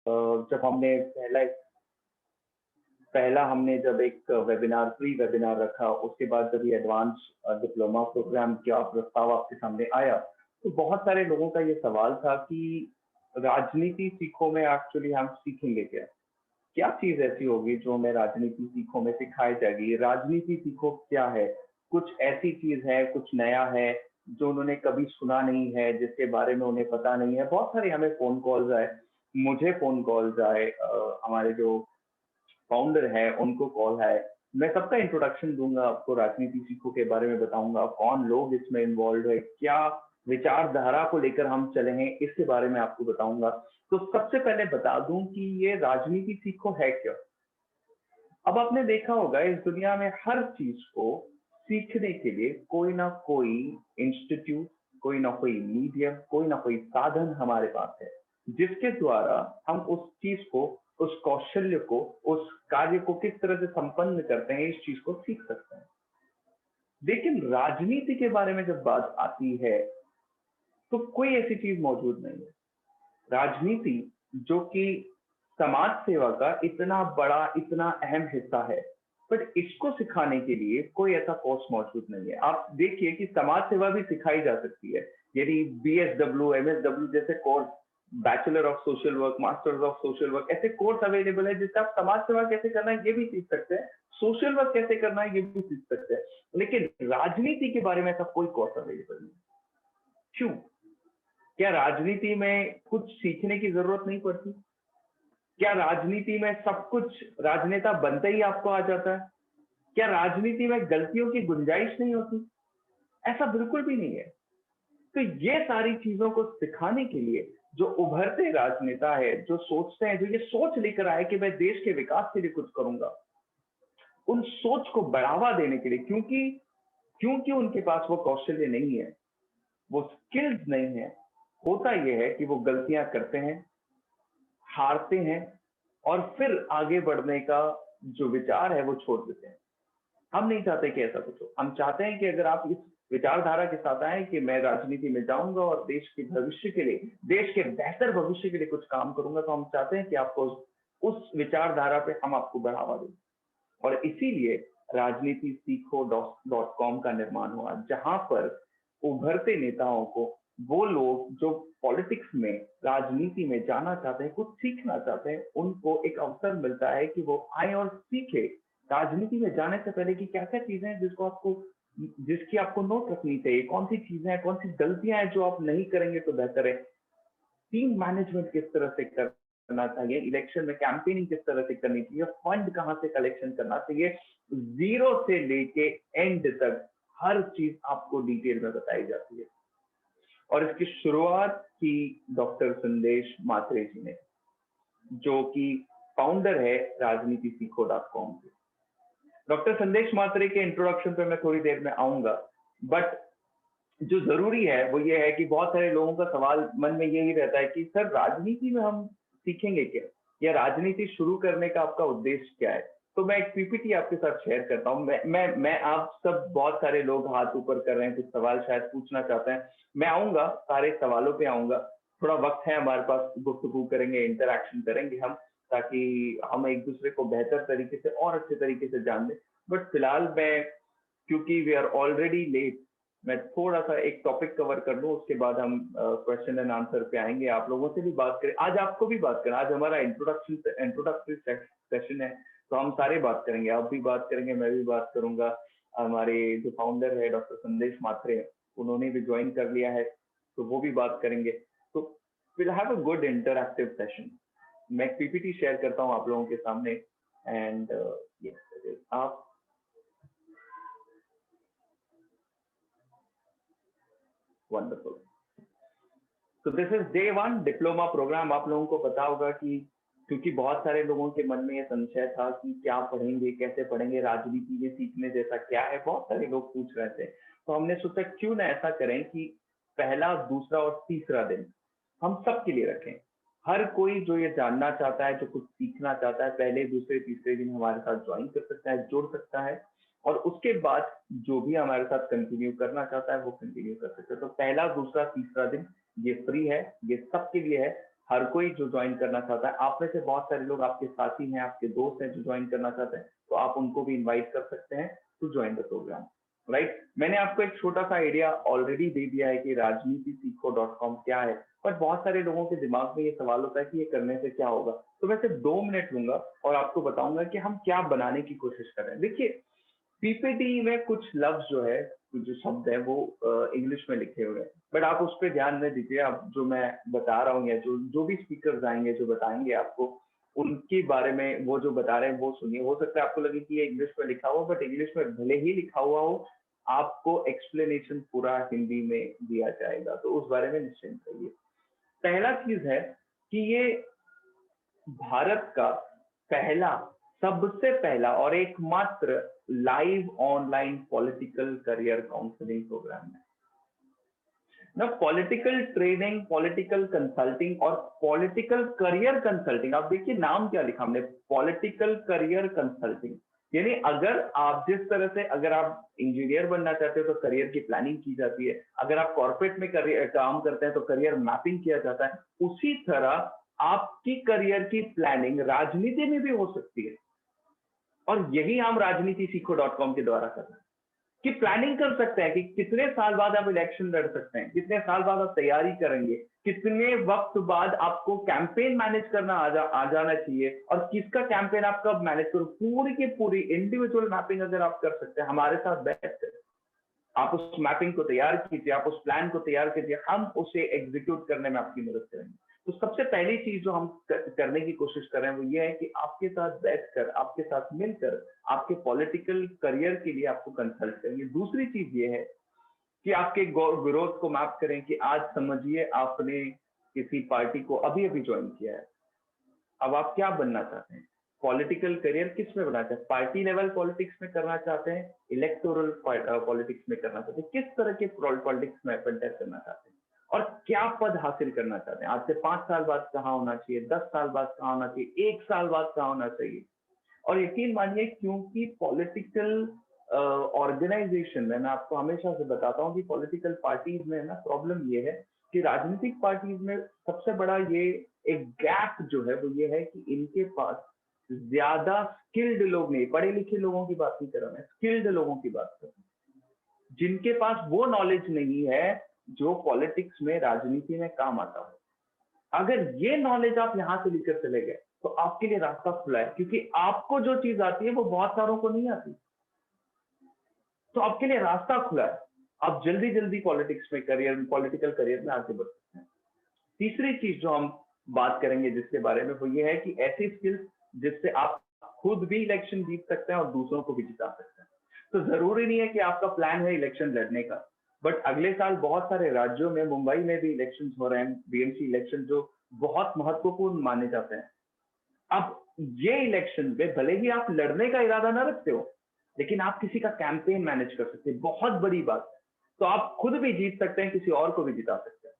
जब हमने पहला हमने जब एक वेबिनार फ्री वेबिनार रखा, उसके बाद जब ये एडवांस डिप्लोमा प्रोग्राम का प्रस्ताव आपके सामने आया, तो बहुत सारे लोगों का ये सवाल था कि राजनीति सीखो में एक्चुअली हम सीखेंगे क्या? क्या चीज ऐसी होगी जो हमें राजनीति सीखो में सिखाई जाएगी? राजनीति सीखो क्या है? कुछ ऐसी चीज है, कुछ नया है जो उन्होंने कभी सुना नहीं है, जिसके बारे में उन्हें पता नहीं है। बहुत सारे हमें फोन कॉल्स आए, मुझे फोन कॉल्स आए, हमारे जो फाउंडर है उनको कॉल है। मैं सबका इंट्रोडक्शन दूंगा आपको, राजनीति सीखो के बारे में बताऊंगा, कौन लोग इसमें इन्वॉल्व है, क्या विचारधारा को लेकर हम चले हैं, इसके बारे में आपको बताऊंगा। तो सबसे पहले बता दूं कि ये राजनीति सीखो है क्या। अब आपने देखा होगा इस दुनिया में हर चीज को सीखने के लिए कोई ना कोई इंस्टीट्यूट, कोई ना कोई मीडियम, कोई ना कोई साधन हमारे पास है, जिसके द्वारा हम उस चीज को, उस कौशल्य को, उस कार्य को किस तरह से संपन्न करते हैं, इस चीज को सीख सकते हैं। लेकिन राजनीति के बारे में जब बात आती है तो कोई ऐसी चीज मौजूद नहीं है। राजनीति जो कि समाज सेवा का इतना बड़ा, इतना अहम हिस्सा है, बट इसको सिखाने के लिए कोई ऐसा कोर्स मौजूद नहीं है। आप देखिए कि समाज सेवा भी सिखाई जा सकती है, यदि बीएसडब्ल्यू, एमएसडब्ल्यू जैसे course, bachelor of social work, masters of social work, ऐसे कोर्स अवेलेबल है जिससे आप समाज सेवा कैसे करना है ये भी सीख सकते हैं, सोशल वर्क कैसे करना है ये भी सीख सकते हैं। लेकिन राजनीति के बारे में ऐसा कोई कोर्स अवेलेबल नहीं। क्यों? क्या राजनीति में कुछ सीखने की जरूरत नहीं पड़ती? क्या राजनीति में सब कुछ राजनेता बनते ही आपको आ जाता है? क्या राजनीति में गलतियों की गुंजाइश नहीं होती? ऐसा बिल्कुल भी नहीं है। तो ये सारी चीजों को सिखाने के लिए जो उभरते राजनेता है, जो सोचते हैं, जो ये सोच लेकर आए कि मैं देश के विकास के लिए कुछ करूंगा, उन सोच को बढ़ावा देने के लिए, क्योंकि उनके पास वो कौशल्य नहीं है, वो स्किल्स नहीं है, होता यह है कि वो गलतियां करते हैं, हारते हैं, और फिर आगे बढ़ने का जो विचार है वो छोड़ देते हैं। हम नहीं चाहते कि ऐसा कुछ हो। हम चाहते हैं कि अगर आप इस विचारधारा के साथ आए कि मैं राजनीति में जाऊंगा और देश के भविष्य के लिए, देश के बेहतर भविष्य के लिए कुछ काम करूंगा, तो हम चाहते हैं कि आपको उस विचारधारा पे हम आपको बढ़ावा दें। और इसीलिए राजनीति सीखो .com का निर्माण हुआ, जहां पर उभरते नेताओं को, वो लोग जो पॉलिटिक्स में, राजनीति में जाना चाहते हैं, कुछ सीखना चाहते हैं, उनको एक अवसर मिलता है कि वो आए और सीखे राजनीति में जाने से पहले कि क्या क्या चीजें हैं जिसकी आपको नोट रखनी चाहिए, कौन सी चीजें हैं, कौन सी गलतियां हैं जो आप नहीं करेंगे तो बेहतर है, टीम मैनेजमेंट किस तरह से करना चाहिए, इलेक्शन में कैंपेनिंग किस तरह से करनी चाहिए, फंड कहां से कलेक्शन करना चाहिए, जीरो से लेके एंड तक हर चीज आपको डिटेल में बताई जाती है। और इसकी शुरुआत की डॉक्टर संदेश मात्रे जी ने, जो कि फाउंडर है राजनीति सीखो .com के। डॉक्टर संदेश मात्रे के इंट्रोडक्शन पे मैं थोड़ी देर में आऊंगा, बट जो जरूरी है वो ये है कि बहुत सारे लोगों का सवाल मन में यही रहता है कि सर राजनीति में हम सीखेंगे क्या, या राजनीति शुरू करने का आपका उद्देश्य क्या है। तो मैं एक पीपीटी आपके साथ शेयर करता हूँ। मैं आप सब, बहुत सारे लोग हाथ ऊपर कर रहे हैं, कुछ सवाल शायद पूछना चाहते हैं। मैं आऊंगा, सारे सवालों पे आऊंगा। थोड़ा वक्त है हमारे पास, गुफ्तगू करेंगे, इंटरैक्शन करेंगे हम, ताकि हम एक दूसरे को बेहतर तरीके से और अच्छे तरीके से जान लें। बट फिलहाल मैं, क्योंकि वी आर ऑलरेडी लेट, मैं थोड़ा सा एक टॉपिक कवर कर लूं, उसके बाद हम क्वेश्चन एंड आंसर पे आएंगे। आप लोगों से भी बात करें, आज आपको भी बात करें, आज हमारा इंट्रोडक्टरी सेशन है, तो हम सारे बात करेंगे, आप भी बात करेंगे, मैं भी बात करूंगा। हमारे जो फाउंडर है डॉक्टर संदेश मात्रे, उन्होंने भी ज्वाइन कर लिया है, तो वो भी बात करेंगे। तो will have a good interactive session. मैं पीपीटी शेयर करता हूँ आप लोगों के सामने, एंड आप वंडरफुल। तो this is day 1 diploma programme. आप लोगों को पता होगा कि क्योंकि बहुत सारे लोगों के मन में ये संशय था कि क्या पढ़ेंगे, कैसे पढ़ेंगे, राजनीति में सीखने जैसा क्या है, बहुत सारे लोग पूछ रहे थे। तो हमने सोचा क्यों ना ऐसा करें कि पहला, दूसरा और तीसरा दिन हम सबके लिए रखें। हर कोई जो ये जानना चाहता है, जो कुछ सीखना चाहता है, पहले, दूसरे, तीसरे दिन हमारे साथ ज्वाइन कर सकता है, जुड़ सकता है, और उसके बाद जो भी हमारे साथ कंटिन्यू करना चाहता है वो कंटिन्यू कर सकता है। तो पहला, दूसरा, तीसरा दिन ये फ्री है, ये सबके लिए है। हर कोई जो ज्वाइन करना चाहता है, आप में से बहुत सारे लोग आपके साथी हैं, आपके दोस्त हैं जो ज्वाइन करना चाहते हैं, तो आप उनको भी इनवाइट कर सकते हैं to join the programme, right. मैंने आपको एक छोटा सा आइडिया ऑलरेडी दे दिया है कि rajnitiseekho.com क्या है, पर बहुत सारे लोगों के दिमाग में ये सवाल होता है कि ये करने से क्या होगा। तो मैं सिर्फ 2 मिनट लूंगा और आपको बताऊंगा कि हम क्या बनाने की कोशिश कर रहे हैं। देखिए, पीपीटी में कुछ लफ्ज जो है, कुछ जो शब्द है वो इंग्लिश में लिखे हुए हैं, बट आप उस पर ध्यान न दीजिए। अब जो मैं बता रहा हूँ या जो जो भी स्पीकर्स आएंगे जो बताएंगे आपको, उनके बारे में वो जो बता रहे हैं वो सुनिए। हो सकता है आपको लगे कि ये इंग्लिश में लिखा हुआ, बट इंग्लिश में भले ही लिखा हुआ हो, आपको एक्सप्लेनेशन पूरा हिंदी में दिया जाएगा, तो उस बारे में निश्चिंत रहिए। पहला चीज है कि ये भारत का पहला, सबसे पहला और एकमात्र live online political career counselling programme है ना। पॉलिटिकल ट्रेनिंग, पॉलिटिकल कंसल्टिंग और पॉलिटिकल करियर कंसल्टिंग, आप देखिए नाम क्या लिखा हमने, पॉलिटिकल करियर कंसल्टिंग। यानी अगर आप जिस तरह से, अगर आप इंजीनियर बनना चाहते हो तो करियर की प्लानिंग की जाती है, अगर आप कॉर्पोरेट में करियर काम करते हैं तो करियर मैपिंग किया जाता है, उसी तरह आपकी करियर की प्लानिंग राजनीति में भी हो सकती है। और यही हम rajnitiseekho.com के द्वारा कर रहे हैं कि प्लानिंग कर सकते हैं कि कितने साल बाद आप इलेक्शन लड़ सकते हैं, कितने साल बाद आप तैयारी करेंगे, कितने वक्त बाद आपको कैंपेन मैनेज करना आ जाना चाहिए, और किसका कैंपेन आप कब मैनेज करो, पूरी की पूरी इंडिविजुअल मैपिंग अगर आप कर सकते हैं, हमारे साथ बैठ कर आप उस मैपिंग को तैयार कीजिए, आप उस प्लान को तैयार कीजिए, हम उसे एग्जीक्यूट करने में आपकी मदद करेंगे। तो सबसे पहली चीज जो हम करने की कोशिश कर रहे हैं वो ये है कि आपके साथ बैठकर, आपके साथ मिलकर आपके पॉलिटिकल करियर के लिए आपको कंसल्ट करेंगे। दूसरी चीज ये है कि आपके ग्रोथ को मैप करें कि आज समझिए आपने किसी पार्टी को अभी अभी ज्वाइन किया है, अब आप क्या बनना चाहते हैं, पॉलिटिकल करियर किस में बनाना चाहते हैं, पार्टी लेवल पॉलिटिक्स में करना चाहते हैं, इलेक्टोरल पॉलिटिक्स में करना चाहते हैं, किस तरह के पॉलिटिक्स में कंटेस्ट करना चाहते हैं, और क्या पद हासिल करना चाहते हैं, आज से 5 साल बाद कहाँ होना चाहिए, 10 साल बाद कहाँ होना चाहिए, 1 साल बाद कहाँ होना चाहिए। और यकीन मानिए, क्योंकि पॉलिटिकल ऑर्गेनाइजेशन में, मैं आपको हमेशा से बताता हूँ कि पॉलिटिकल पार्टीज में ना प्रॉब्लम ये है कि राजनीतिक पार्टीज में सबसे बड़ा ये एक गैप जो है वो ये है कि इनके पास ज्यादा स्किल्ड लोग नहीं, पढ़े लिखे लोगों की बात नहीं कर रहा मैं, स्किल्ड लोगों की बात कर रहा हूँ, जिनके पास वो नॉलेज नहीं है जो पॉलिटिक्स में, राजनीति में काम आता हो। अगर ये नॉलेज आप यहां से लेकर चले गए तो आपके लिए रास्ता खुला है, क्योंकि आपको जो चीज आती है वो बहुत सारों को नहीं आती, तो आपके लिए रास्ता खुला है। आप जल्दी जल्दी पॉलिटिक्स में करियर, पॉलिटिकल करियर में आगे बढ़ सकते हैं। तीसरी चीज जो हम बात करेंगे जिसके बारे में, वो ये है कि ऐसी स्किल्स जिससे आप खुद भी इलेक्शन जीत सकते हैं और दूसरों को भी जिता सकते हैं। तो जरूरी नहीं है कि आपका प्लान है इलेक्शन लड़ने का, बट अगले साल बहुत सारे राज्यों में, मुंबई में भी इलेक्शन हो रहे हैं, बीएमसी इलेक्शन, जो बहुत महत्वपूर्ण माने जाते हैं। अब ये इलेक्शन में भले ही आप लड़ने का इरादा ना रखते हो, लेकिन आप किसी का कैंपेन मैनेज कर सकते हैं, बहुत बड़ी बात है। तो आप खुद भी जीत सकते हैं, किसी और को भी जिता सकते हैं,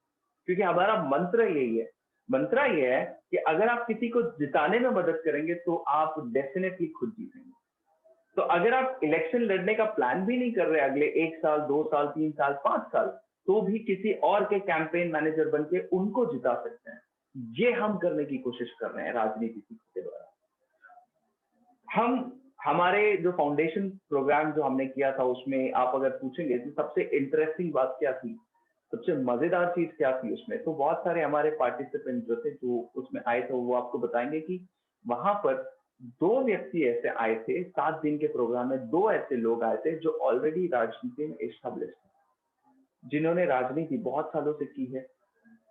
क्योंकि हमारा मंत्र यही है। मंत्र ये है कि अगर आप किसी को जिताने में मदद करेंगे तो आप डेफिनेटली खुद जीतेंगे। तो अगर आप इलेक्शन लड़ने का प्लान भी नहीं कर रहे अगले 1 साल, 2 साल, 3 साल, 5 साल, तो भी किसी और के कैंपेन मैनेजर बन के उनको जिता सकते हैं। ये हम करने की कोशिश कर रहे हैं राजनीति के द्वारा। हम हमारे जो फाउंडेशन प्रोग्राम जो हमने किया था, उसमें आप अगर पूछेंगे तो सबसे इंटरेस्टिंग बात क्या थी, सबसे मजेदार चीज क्या थी उसमें, तो बहुत सारे हमारे पार्टिसिपेंट जो थे जो उसमें आए थे वो आपको बताएंगे कि वहां पर 2 व्यक्ति ऐसे आए थे 7 दिन के प्रोग्राम में, 2 ऐसे लोग आए थे जो ऑलरेडी राजनीति में एस्टेब्लिश थे, जिन्होंने राजनीति बहुत सालों से की है,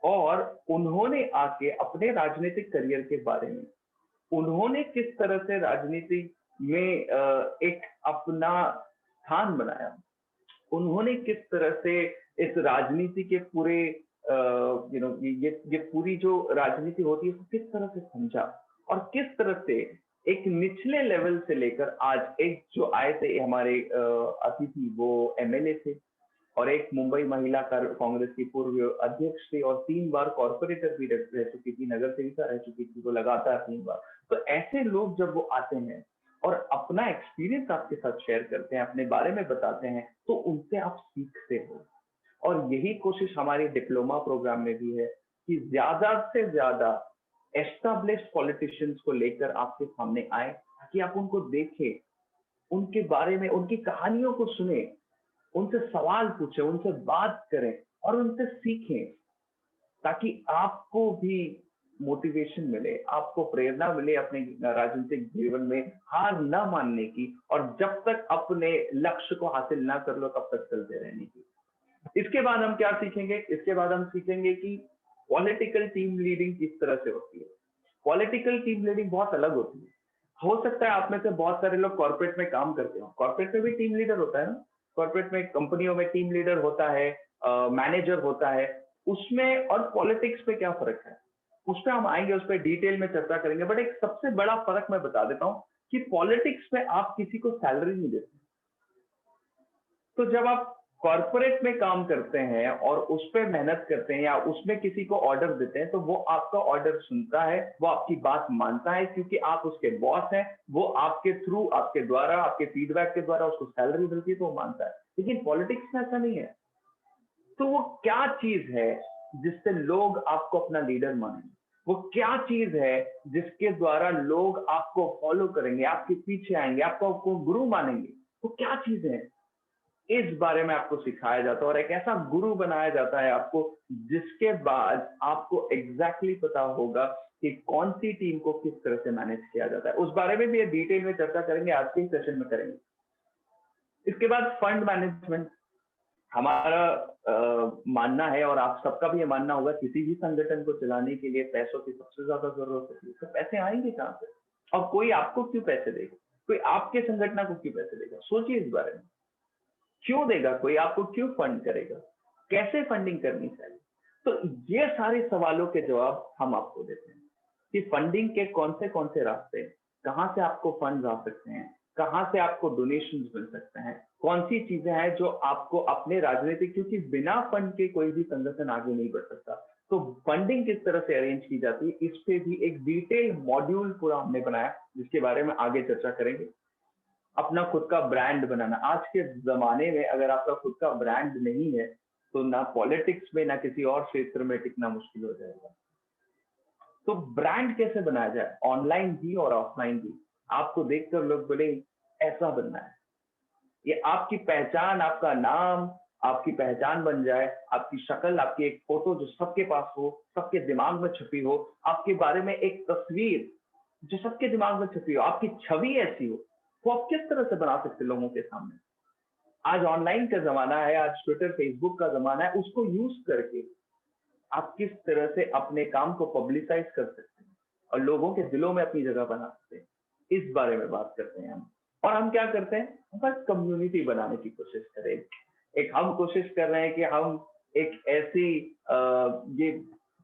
और उन्होंने आके अपने राजनीतिक करियर के बारे में, उन्होंने किस तरह से राजनीति में एक अपना स्थान बनाया, उन्होंने किस तरह से इस राजनीति के पूरे ये पूरी जो राजनीति होती है उसको किस तरह से समझा, और किस तरह से एक निचले लेवल से लेकर आज एक जो आए थे हमारे अतिथि, वो एमएलए थे, और एक मुंबई महिला कांग्रेस की पूर्व अध्यक्ष थी, और 3 बार कॉर्पोरेटर भी रह चुकी थी, नगर सेविका रह चुकी थी, वो लगातार 3 बार। तो ऐसे लोग जब वो आते हैं और अपना एक्सपीरियंस आपके साथ शेयर करते हैं, अपने बारे में बताते हैं, तो उनसे आप सीखते हो। और यही कोशिश हमारी डिप्लोमा प्रोग्राम में भी है कि ज्यादा से ज्यादा एस्टैब्लिश्ड पॉलिटिशियंस को लेकर आपके सामने आए, ताकि आप उनको देखें, उनके बारे में, उनकी कहानियों को सुने, उनसे सवाल पूछें, उनसे बात करें और उनसे सीखें, ताकि आपको भी मोटिवेशन मिले, आपको प्रेरणा मिले अपने राजनीतिक जीवन में हार न मानने की, और जब तक अपने लक्ष्य को हासिल ना कर लो तब तक चलते रहने की। इसके बाद हम क्या सीखेंगे? इसके बाद हम सीखेंगे कि पॉलिटिकल टीम लीडिंग किस तरह से होती है। पॉलिटिकल टीम लीडिंग बहुत अलग होती है। हो सकता है आप में से बहुत सारे लोग कॉर्पोरेट में काम करते हो, कॉर्पोरेट में भी टीम लीडर होता है ना, कॉर्पोरेट में कंपनियों में टीम लीडर होता है, मैनेजर होता है। उसमें और पॉलिटिक्स में क्या फर्क है, उस पर हम आएंगे, उस पर डिटेल में चर्चा करेंगे। बट एक सबसे बड़ा फर्क मैं बता देता हूं कि पॉलिटिक्स में आप किसी को सैलरी नहीं देते। तो जब आप कॉर्पोरेट में काम करते हैं और उस पर मेहनत करते हैं या उसमें किसी को ऑर्डर देते हैं, तो वो आपका ऑर्डर सुनता है, वो आपकी बात मानता है, क्योंकि आप उसके बॉस हैं। वो आपके थ्रू, आपके द्वारा, आपके फीडबैक के द्वारा उसको सैलरी मिलती है, तो वो मानता है। लेकिन पॉलिटिक्स में ऐसा नहीं है। तो वो क्या चीज है जिससे लोग आपको अपना लीडर मानेंगे? वो क्या चीज है जिसके द्वारा लोग आपको फॉलो करेंगे, आपके पीछे आएंगे, आपको गुरु मानेंगे? वो क्या चीज है? इस बारे में आपको सिखाया जाता है और एक ऐसा गुरु बनाया जाता है आपको, जिसके बाद आपको एग्जैक्टली पता होगा कि कौन सी टीम को किस तरह से मैनेज किया जाता है। उस बारे में भी डिटेल में चर्चा करेंगे, आज के सेशन में करेंगे। इसके बाद फंड मैनेजमेंट। हमारा मानना है, और आप सबका भी ये मानना होगा, किसी भी संगठन को चलाने के लिए पैसों की सबसे ज्यादा जरूरत होती है। तो पैसे आएंगे कहां से? और कोई आपको क्यों पैसे देगा? कोई आपके संगठन को क्यों पैसे देगा? सोचिए इस बारे में। क्यों देगा कोई? आपको क्यों फंड करेगा? कैसे फंडिंग करनी चाहिए? तो ये सारे सवालों के जवाब हम आपको देते हैं कि फंडिंग के कौन से रास्ते, कहां से आपको फंड आ सकते हैं, कहां से आपको डोनेशन मिल सकते हैं, कौन सी चीजें हैं जो आपको अपने राजनीतिक, क्योंकि बिना फंड के कोई भी संगठन आगे नहीं बढ़ सकता। तो फंडिंग किस तरह से अरेंज की जाती है, इस पे भी एक डिटेल मॉड्यूल पूरा हमने बनाया, जिसके बारे में आगे चर्चा करेंगे। अपना खुद का ब्रांड बनाना। आज के जमाने में अगर आपका खुद का ब्रांड नहीं है, तो ना पॉलिटिक्स में ना किसी और क्षेत्र में टिकना मुश्किल हो जाएगा। तो ब्रांड कैसे बनाया जाए, ऑनलाइन भी और ऑफलाइन भी? आपको देखकर लोग बोले ऐसा बनना है, ये आपकी पहचान, आपका नाम, आपकी पहचान बन जाए, आपकी शक्ल, आपकी एक फोटो जो सबके पास हो, सबके दिमाग में छपी हो, आपके बारे में एक तस्वीर जो सबके दिमाग में छपी हो, आपकी छवि ऐसी हो, वो आप किस तरह से बना सकते लोगों के सामने? आज ऑनलाइन का जमाना है, आज ट्विटर फेसबुक का जमाना है, उसको यूज करके आप किस तरह से अपने काम को पब्लिसाइज कर सकते हैं और लोगों के दिलों में अपनी जगह बना सकते हैं, इस बारे में बात करते हैं हम। और हम क्या करते हैं, बस कम्युनिटी बनाने की कोशिश करें। एक हम कोशिश कर रहे हैं कि हम एक ऐसी ये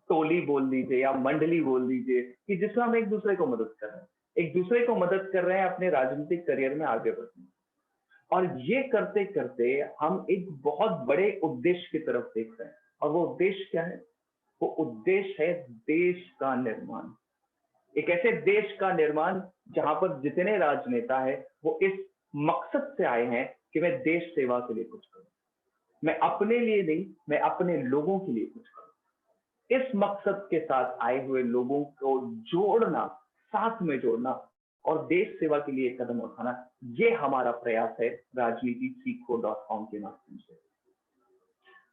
टोली बोल दीजिए या मंडली बोल दीजिए कि जिसमें हम एक दूसरे को मदद कर रहे हैं, एक दूसरे को मदद कर रहे हैं अपने राजनीतिक करियर में आगे बढ़ने। और ये करते करते हम एक बहुत बड़े उद्देश्य की तरफ देख रहे हैं। और वो उद्देश्य क्या है? वो उद्देश्य है देश का निर्माण। एक ऐसे देश का निर्माण जहां पर जितने राजनेता है वो इस मकसद से आए हैं कि मैं देश सेवा के लिए कुछ करूं, मैं अपने लिए नहीं, मैं अपने लोगों के लिए कुछ करूं। इस मकसद के साथ आए हुए लोगों को जोड़ना, साथ में जोड़ना और देश सेवा के लिए कदम उठाना, ये हमारा प्रयास है राजनीति सीखो.com के माध्यम से।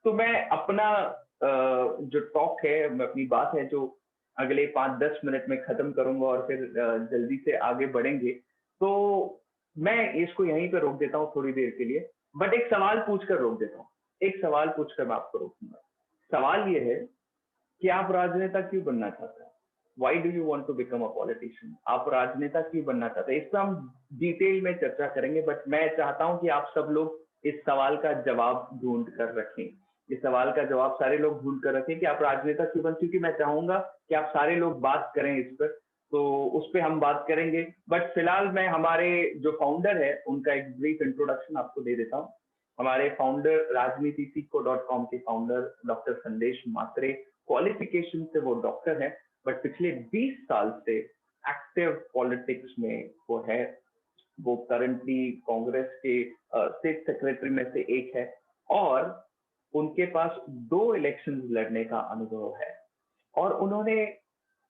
तो मैं अपना जो टॉक है, मैं अपनी बात है जो अगले 5-10 मिनट में खत्म करूंगा और फिर जल्दी से आगे बढ़ेंगे। तो मैं इसको यहीं पे रोक देता हूँ थोड़ी देर के लिए, बट एक सवाल पूछकर रोक देता हूँ। एक सवाल पूछकर मैं आपको रोकूंगा। सवाल ये है कि आप राजनेता क्यों बनना चाहते हैं? Why do you want to become a politician? आप राजनेता क्यों बनना चाहते हैं? इस पर हम डिटेल में चर्चा करेंगे, बट मैं चाहता हूं कि आप सब लोग इस सवाल का जवाब ढूंढ कर रखें। इस सवाल का जवाब सारे लोग ढूंढ कर रखें कि आप राजनेता क्यों बन, क्योंकि मैं चाहूंगा कि आप सारे लोग बात करें इस पर। तो उस पर हम बात करेंगे, बट फिलहाल मैं हमारे जो फाउंडर है उनका एक ब्रीफ इंट्रोडक्शन आपको दे देता हूँ। हमारे फाउंडर, राजनीति सीखो.com के फाउंडर डॉक्टर संदेश मात्रे, क्वालिफिकेशन से वो डॉक्टर है, बट पिछले 20 साल से एक्टिव पॉलिटिक्स में वो है। वो करंटली कांग्रेस के स्टेट सेक्रेटरी में से एक है और उनके पास 2 इलेक्शंस लड़ने का अनुभव है। और उन्होंने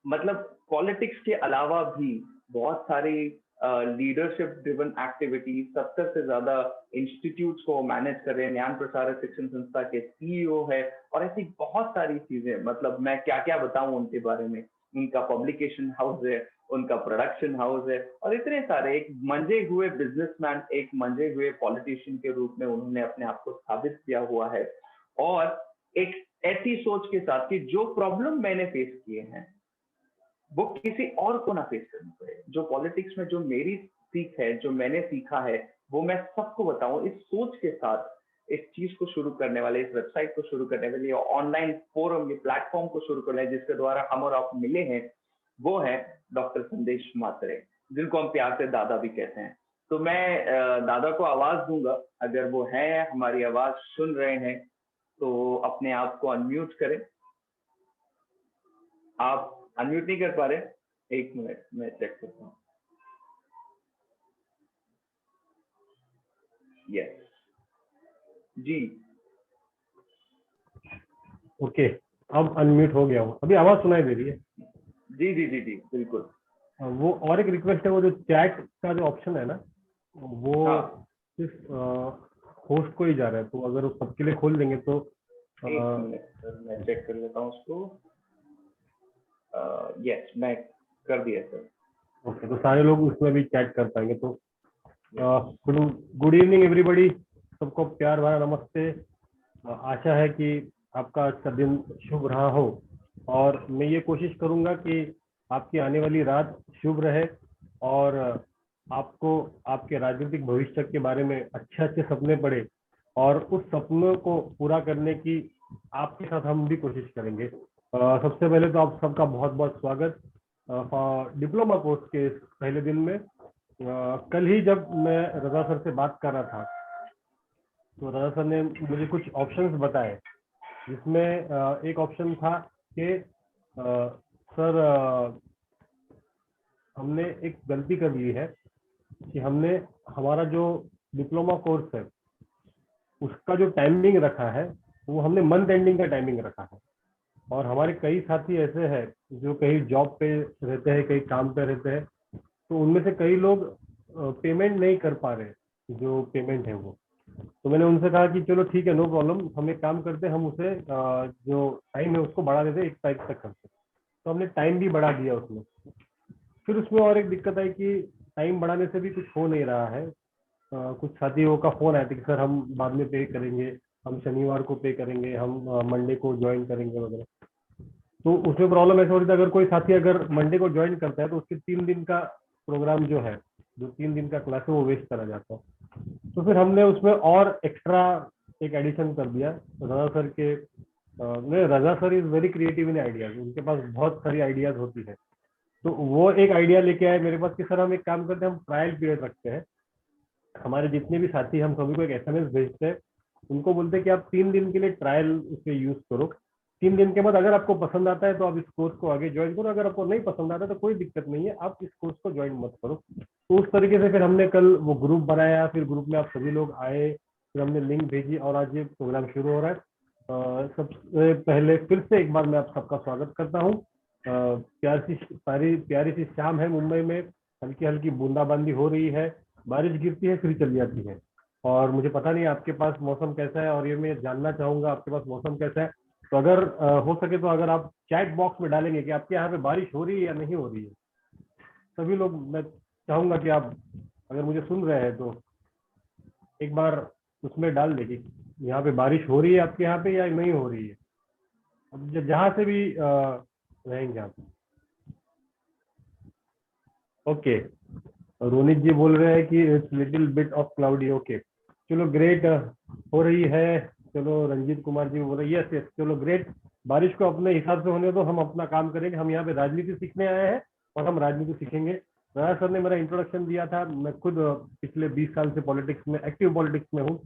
मतलब पॉलिटिक्स के अलावा भी बहुत सारी लीडरशिप ड्रिवन एक्टिविटीज, 70 से ज्यादा इंस्टीट्यूट्स को मैनेज कर रहे हैं, ज्ञान प्रसारक शिक्षण संस्था के सीईओ है, और ऐसी बहुत सारी चीजें, मतलब मैं क्या क्या बताऊं उनके बारे में। उनका पब्लिकेशन हाउस है, उनका प्रोडक्शन हाउस है, और इतने सारे, एक मंजे हुए बिजनेसमैन, एक मंजे हुए पॉलिटिशियन के रूप में उन्होंने अपने आप को स्थापित किया हुआ है। और एक ऐसी सोच के साथ कि जो प्रॉब्लम मैंने फेस किए हैं वो किसी और को ना फेस करनी पड़े। जो पॉलिटिक्स में जो मेरी सीख है, जो मैंने सीखा है, वो मैं सबको बताऊं, इस सोच के साथ इस चीज को शुरू करने वाले, इस वेबसाइट को शुरू करने वाले, ऑनलाइन फोरम, ये प्लेटफॉर्म को शुरू करने जिसके द्वारा हम और आप मिले हैं, वो है डॉक्टर संदेश मात्रे, जिनको हम प्यार से दादा भी कहते हैं। तो मैं दादा को आवाज दूंगा, अगर वो है, हमारी आवाज सुन रहे हैं, तो अपने आप को अनम्यूट करें। आप अनम्यूट नहीं कर पा रहे? एक मिनट, मैं चेक करता हूँ। यस जी। ओके, अब अनम्यूट हो गया हूँ, अभी आवाज सुनाई दे रही है? जी जी जी जी बिल्कुल। वो और एक रिक्वेस्ट है, वो जो चैट का जो ऑप्शन है ना, वो हाँ, सिर्फ होस्ट को ही जा रहा है, तो अगर वो सबके लिए खोल देंगे तो एक मिनट सर, मैं चेक कर लेता हूँ उसको। यस, मैं कर दिया सर। ओके, तो सारे लोग उसमें भी चैट कर पाएंगे। तो गुड इवनिंग एवरीबॉडी, सबको प्यार भरा नमस्ते। आशा है कि आपका आज का दिन शुभ रहा हो, और मैं ये कोशिश करूंगा कि आपकी आने वाली रात शुभ रहे, और आपको आपके राजनीतिक भविष्य के बारे में अच्छे अच्छे सपने पड़े, और उस सपनों को पूरा करने की आपके साथ हम भी कोशिश करेंगे। सबसे पहले तो आप सबका बहुत बहुत स्वागत डिप्लोमा कोर्स के इस पहले दिन में। कल ही जब मैं रजा सर से बात कर रहा था, तो रजा सर ने मुझे कुछ ऑप्शंस बताए, जिसमें एक ऑप्शन था कि सर हमने एक गलती कर ली है कि हमने हमारा जो डिप्लोमा कोर्स है उसका जो टाइमिंग रखा है वो हमने मंथ एंडिंग का टाइमिंग रखा है, और हमारे कई साथी ऐसे हैं जो कहीं जॉब पे रहते हैं, कहीं काम पे रहते हैं, तो उनमें से कई लोग पेमेंट नहीं कर पा रहे जो पेमेंट है वो। तो मैंने उनसे कहा कि चलो ठीक है, नो प्रॉब्लम, हम एक काम करते हैं, हम उसे जो टाइम है उसको बढ़ा देते, 1 तारीख तक करते। तो हमने टाइम भी बढ़ा दिया उसमें। फिर उसमें और एक दिक्कत आई कि टाइम बढ़ाने से भी कुछ हो नहीं रहा है। कुछ साथियों का फोन आया था कि सर हम बाद में पे करेंगे, हम शनिवार को पे करेंगे, हम मंडे को ज्वाइन करेंगे वगैरह। तो उसमें प्रॉब्लम ऐसा हो रही थी, अगर कोई साथी अगर मंडे को ज्वाइन करता है तो उसके 3 दिन का प्रोग्राम जो है, जो 3 दिन का क्लास है, वो वेस्ट करा जाता है। तो फिर हमने उसमें और एक्स्ट्रा एक एडिशन कर दिया। रजा सर के Raza sir is very creative in ideas, उनके पास बहुत सारी आइडियाज होती है। तो वो एक आइडिया लेके आए मेरे पास कि सर हम एक काम करते हैं, हम ट्रायल पीरियड रखते हैं, हमारे जितने भी साथी, हम सभी को एक एसएमएस भेजते हैं, उनको बोलते हैं कि आप 3 दिन के लिए ट्रायल उसके यूज करो, 3 दिन के बाद अगर आपको पसंद आता है तो आप इस कोर्स को आगे ज्वाइन करो, अगर आपको नहीं पसंद आता है तो कोई दिक्कत नहीं है, आप इस कोर्स को ज्वाइन मत करो। तो उस तरीके से फिर हमने कल वो ग्रुप बनाया, फिर ग्रुप में आप सभी लोग आए, फिर हमने लिंक भेजी, और आज ये प्रोग्राम शुरू हो रहा है। सबसे पहले फिर से एक बार मैं आप सबका स्वागत करता हूँ। प्यारी सी शाम है मुंबई में, हल्की हल्की बूंदाबांदी हो रही है, बारिश गिरती है फिर चली जाती है, और मुझे पता नहीं आपके पास मौसम कैसा है, और ये मैं जानना चाहूंगा आपके पास मौसम कैसा है। तो अगर हो सके तो अगर आप चैट बॉक्स में डालेंगे कि आपके यहाँ पे बारिश हो रही है या नहीं हो रही है, सभी लोग, मैं चाहूंगा कि आप अगर मुझे सुन रहे हैं तो एक बार उसमें डाल दें कि यहाँ पे बारिश हो रही है आपके यहाँ पे या नहीं हो रही है, अब जहाँ से भी रहेंगे आप। ओके, रोनित जी बोल रहे हैं कि it's little bit of cloudy. Okay, चलो ग्रेट, हो रही है। चलो रंजीत कुमार जी बोल रहे हैं यस यस, चलो ग्रेट, बारिश को अपने हिसाब से होने दो, हम अपना काम करेंगे, हम यहाँ पे राजनीति सीखने आए हैं और हम राजनीति सीखेंगे। राजा सर ने मेरा इंट्रोडक्शन दिया था, मैं खुद पिछले 20 साल से पॉलिटिक्स में, एक्टिव पॉलिटिक्स में हूँ,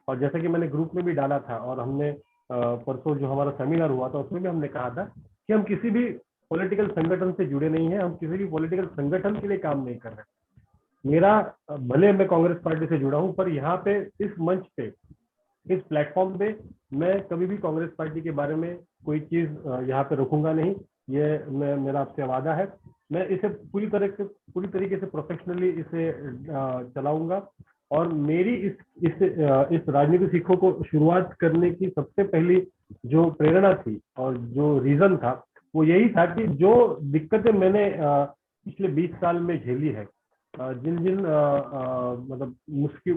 और जैसे कि मैंने ग्रुप में भी डाला था, और हमने परसों जो हमारा सेमिनार हुआ था उसमें भी हमने कहा था कि हम किसी भी पॉलिटिकल संगठन से जुड़े नहीं है, हम किसी भी पॉलिटिकल संगठन के लिए काम नहीं कर रहे। मेरा भले मैं कांग्रेस पार्टी से जुड़ा हूं, पर यहाँ पे इस मंच पे, इस प्लेटफॉर्म पे मैं कभी भी कांग्रेस पार्टी के बारे में कोई चीज यहाँ पे रखूंगा नहीं। ये मेरा आपसे वादा है। मैं इसे पूरी तरीके से प्रोफेशनली इसे चलाऊंगा। और मेरी इस राजनीति सीखो को शुरुआत करने की सबसे पहली जो प्रेरणा थी और जो रीजन था वो यही था कि जो दिक्कतें मैंने पिछले 20 साल में झेली है, जिन जिन मतलब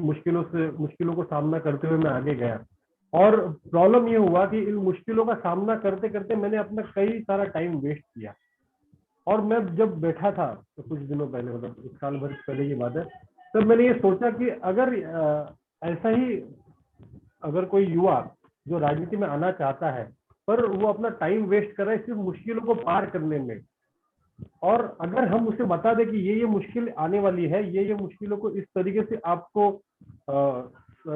मुश्किलों को सामना करते हुए मैं आगे गया, और प्रॉब्लम ये हुआ कि इन मुश्किलों का सामना करते करते मैंने अपना कई सारा टाइम वेस्ट किया। और मैं जब बैठा था तो कुछ दिनों पहले, मतलब 1 साल भर पहले की बात है, तब मैंने ये सोचा कि अगर ऐसा ही अगर कोई युवा जो राजनीति में आना चाहता है पर वो अपना टाइम वेस्ट कर रहा है सिर्फ मुश्किलों को पार करने में, और अगर हम उसे बता दें कि ये मुश्किल आने वाली है, ये मुश्किलों को इस तरीके से आपको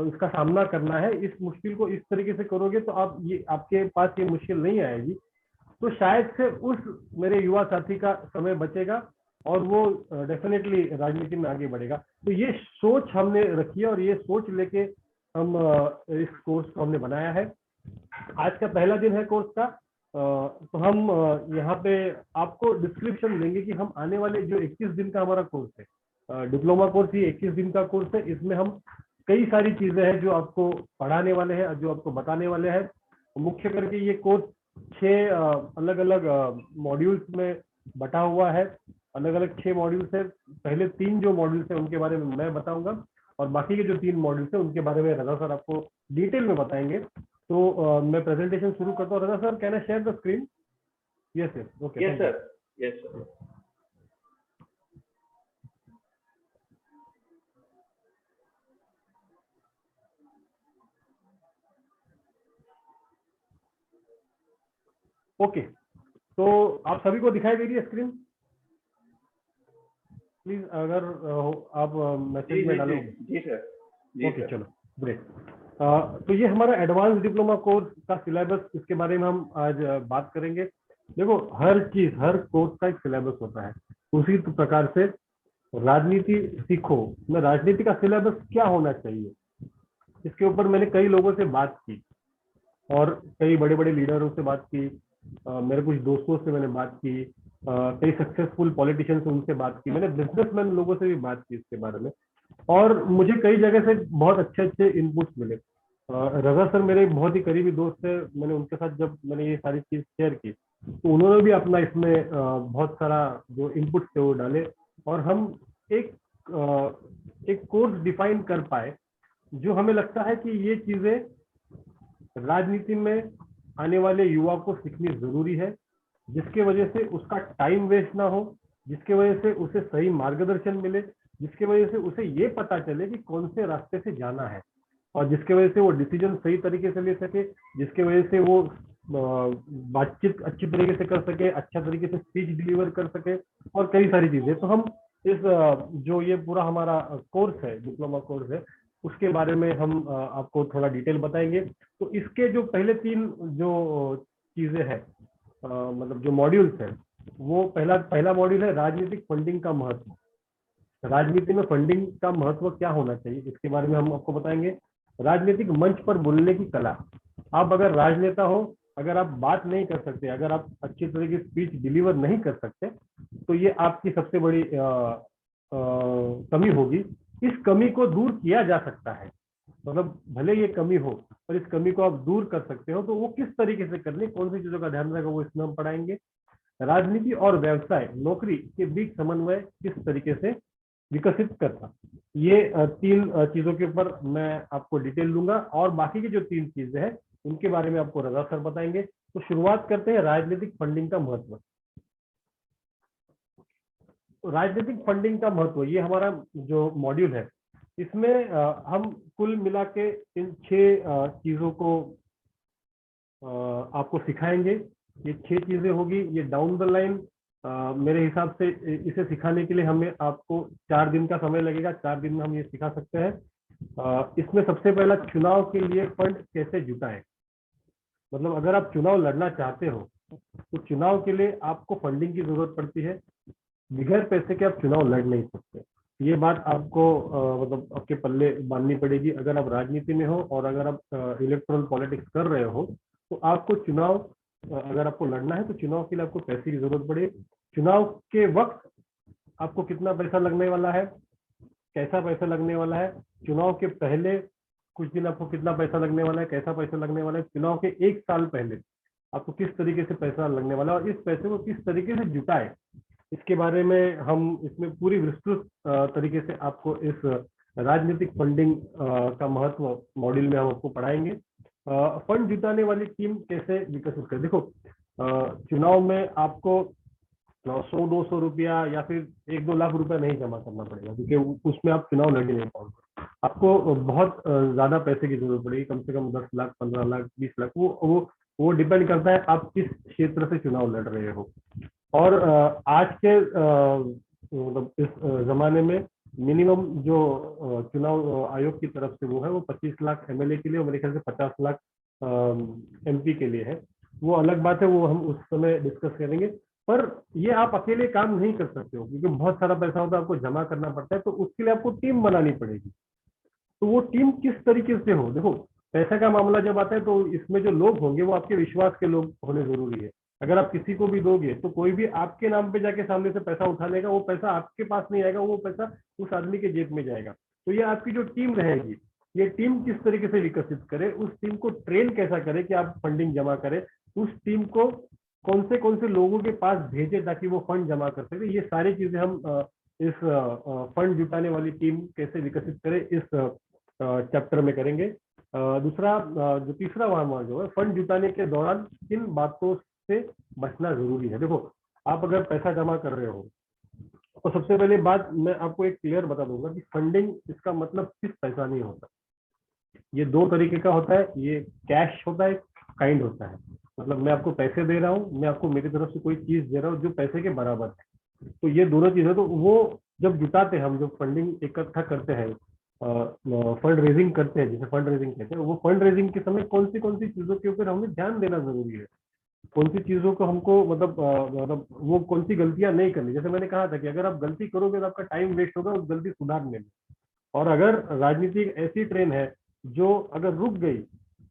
इसका सामना करना है, इस मुश्किल को इस तरीके से करोगे तो आपके पास ये मुश्किल नहीं आएगी, तो शायद से उस मेरे युवा साथी का समय बचेगा और वो डेफिनेटली राजनीति में आगे बढ़ेगा। तो ये सोच हमने रखी है और ये सोच लेके हम इस कोर्स को हमने बनाया है। आज का पहला दिन है कोर्स का। तो हम यहाँ पे आपको डिस्क्रिप्शन देंगे कि हम आने वाले जो 21 दिन का हमारा कोर्स है, डिप्लोमा कोर्स, ये 21 दिन का कोर्स है। इसमें हम कई सारी चीजें हैं जो आपको पढ़ाने वाले हैं, जो आपको बताने वाले हैं। मुख्य करके ये कोर्स 6 अलग अलग मॉड्यूल्स में बटा हुआ है। अलग अलग 6 मॉड्यूल्स है। पहले 3 जो मॉड्यूल्स है उनके बारे में मैं बताऊंगा और बाकी के जो 3 मॉड्यूल्स है उनके बारे में रजा सर आपको डिटेल में बताएंगे। तो मैं प्रेजेंटेशन शुरू करता हूँ। Raza sir, can I share the screen? Yes sir, okay, yes sir, yes sir. Okay, तो आप सभी को दिखाई दे रही है स्क्रीन? प्लीज अगर आप मैसेज में डालो। जी सर। ओके, चलो ग्रेट। तो ये हमारा एडवांस डिप्लोमा कोर्स का सिलेबस, इसके बारे में हम आज बात करेंगे। देखो, हर चीज, हर कोर्स का एक सिलेबस होता है। उसी प्रकार से राजनीति सीखो में राजनीति का सिलेबस क्या होना चाहिए, इसके ऊपर मैंने कई लोगों से बात की और कई बड़े बड़े लीडरों से बात की, मेरे कुछ दोस्तों से मैंने बात की, कई सक्सेसफुल पॉलिटिशियन से उनसे बात की, मैंने बिजनेसमैन लोगों से भी बात की इसके बारे में, और मुझे कई जगह से बहुत अच्छे अच्छे इनपुट्स मिले। रजा सर मेरे बहुत ही करीबी दोस्त है। मैंने उनके साथ जब मैंने ये सारी चीज शेयर की तो उन्होंने भी अपना इसमें बहुत सारा जो इनपुट्स थे वो डाले, और हम एक एक कोर्स डिफाइन कर पाए जो हमें लगता है कि ये चीजें राजनीति में आने वाले युवा को सीखनी जरूरी है, जिसके वजह से उसका टाइम वेस्ट ना हो, जिसके वजह से उसे सही मार्गदर्शन मिले, जिसके वजह से उसे ये पता चले कि कौन से रास्ते से जाना है, और जिसके वजह से वो डिसीजन सही तरीके से ले सके, जिसके वजह से वो बातचीत अच्छी तरीके से कर सके, अच्छा तरीके से स्पीच डिलीवर कर सके, और कई सारी चीजें। तो हम इस जो ये पूरा हमारा कोर्स है, डिप्लोमा कोर्स है, उसके बारे में हम आपको थोड़ा डिटेल बताएंगे। तो इसके जो पहले 3 जो चीजें हैं, मतलब जो मॉड्यूल्स है, वो पहला मॉड्यूल है राजनीतिक फंडिंग का महत्व। राजनीति में फंडिंग का महत्व क्या होना चाहिए, इसके बारे में हम आपको बताएंगे। राजनीतिक मंच पर बोलने की कला। आप अगर राजनेता हो, अगर आप बात नहीं कर सकते, अगर आप अच्छी तरीके से स्पीच डिलीवर नहीं कर सकते, तो ये आपकी सबसे बड़ी कमी होगी। इस कमी को दूर किया जा सकता है, मतलब भले ये कमी हो पर इस कमी को आप दूर कर सकते हो। तो वो किस तरीके से करनी, कौन सी चीजों का ध्यान रखेगा, वो इसमें हम पढ़ाएंगे। राजनीति और व्यवसाय, नौकरी के बीच समन्वय किस तरीके से विकसित करना, ये 3 चीजों के ऊपर मैं आपको डिटेल दूंगा, और बाकी की जो 3 चीजें हैं उनके बारे में आपको रजा सर बताएंगे। तो शुरुआत करते हैं राजनीतिक फंडिंग का महत्व। राजनीतिक फंडिंग का महत्व, ये हमारा जो मॉड्यूल है, इसमें हम कुल मिला के इन 6 चीजों को आपको सिखाएंगे। ये 6 चीजें होगी। ये डाउन द लाइन मेरे हिसाब से इसे सिखाने के लिए हमें आपको 4 दिन का समय लगेगा। 4 दिन में हम ये सिखा सकते हैं। इसमें सबसे पहला, चुनाव के लिए फंड कैसे जुटाएं। मतलब अगर आप चुनाव लड़ना चाहते हो तो चुनाव के लिए आपको फंडिंग की जरूरत पड़ती है। बगैर पैसे के आप चुनाव लड़ नहीं सकते। ये बात आपको मतलब आपके पल्ले बांधनी पड़ेगी। अगर आप राजनीति में हो और अगर आप इलेक्टोरल पॉलिटिक्स कर रहे हो तो आपको चुनाव अगर आपको लड़ना है तो चुनाव के लिए आपको पैसे की जरूरत पड़े। चुनाव के वक्त आपको कितना पैसा लगने वाला है, कैसा पैसा लगने वाला है, चुनाव के पहले कुछ दिन आपको कितना पैसा लगने वाला है, कैसा पैसा लगने वाला है, चुनाव के 1 साल पहले आपको किस तरीके से पैसा लगने वाला है और इस पैसे को किस तरीके से जुटाए, इसके बारे में हम इसमें पूरी विस्तृत तरीके से आपको इस राजनीतिक फंडिंग का महत्व मॉड्यूल में हम आपको पढ़ाएंगे। फंड जुटाने वाली टीम कैसे विकसित करें। देखो, चुनाव में आपको 100-200 रुपया या फिर 1-2 लाख रुपया नहीं जमा करना पड़ेगा, क्योंकि उसमें आप चुनाव लड़ नहीं पाओगे। आपको बहुत ज्यादा पैसे की जरूरत पड़ेगी, कम से कम 10 लाख, 15 लाख, 20 लाख। वो डिपेंड करता है आप किस क्षेत्र से चुनाव लड़ रहे हो। और आज के मतलब इस जमाने में मिनिमम जो चुनाव आयोग की तरफ से वो है, वो 25 लाख एमएलए के लिए और मेरे ख्याल से 50 लाख एमपी के लिए है। वो अलग बात है, वो हम उस समय डिस्कस करेंगे। पर ये आप अकेले काम नहीं कर सकते हो, क्योंकि बहुत सारा पैसा होता है, आपको जमा करना पड़ता है, तो उसके लिए आपको टीम बनानी पड़ेगी। तो वो टीम किस तरीके से हो, देखो पैसा का मामला जब आता है तो इसमें जो लोग होंगे वो आपके विश्वास के लोग होने जरूरी है। अगर आप किसी को भी दोगे तो कोई भी आपके नाम पे जाके सामने से पैसा उठा लेगा, वो पैसा आपके पास नहीं आएगा, वो पैसा उस आदमी के जेब में जाएगा। तो ये आपकी जो टीम रहेगी, ये टीम किस तरीके से विकसित करे, उस टीम को ट्रेन कैसा करे कि आप फंडिंग जमा करें, उस टीम को कौन से लोगों के पास भेजे ताकि वो फंड जमा कर सके, ये सारी चीजें हम इस फंड जुटाने वाली टीम कैसे विकसित करें इस चैप्टर में करेंगे। दूसरा जो तीसरा वहां जो है, फंड जुटाने के दौरान किन बातों से बचना जरूरी है। देखो, आप अगर पैसा जमा कर रहे हो तो सबसे पहले बात मैं आपको एक क्लियर बता दूंगा कि फंडिंग इसका मतलब सिर्फ पैसा नहीं होता। ये दो तरीके का होता है, ये कैश होता है, काइंड होता है। मतलब मैं आपको पैसे दे रहा हूँ, मैं आपको मेरी तरफ से कोई चीज दे रहा हूँ जो पैसे के बराबर है। तो ये दोनों चीजें, तो वो जब जुटाते हैं, हम जो फंडिंग इकट्ठा करते हैं, फंड रेजिंग करते हैं, जिसे फंड रेजिंग कहते हैं, वो फंड रेजिंग के समय कौन सी चीजों के ऊपर हमें ध्यान देना जरूरी है, कौन सी चीजों को हमको मतलब वो कौन सी गलतियां नहीं करनी। जैसे मैंने कहा था कि अगर आप गलती करोगे तो आपका टाइम वेस्ट होगा उस गलती सुधारने में। और अगर राजनीति एक ऐसी ट्रेन है जो अगर रुक गई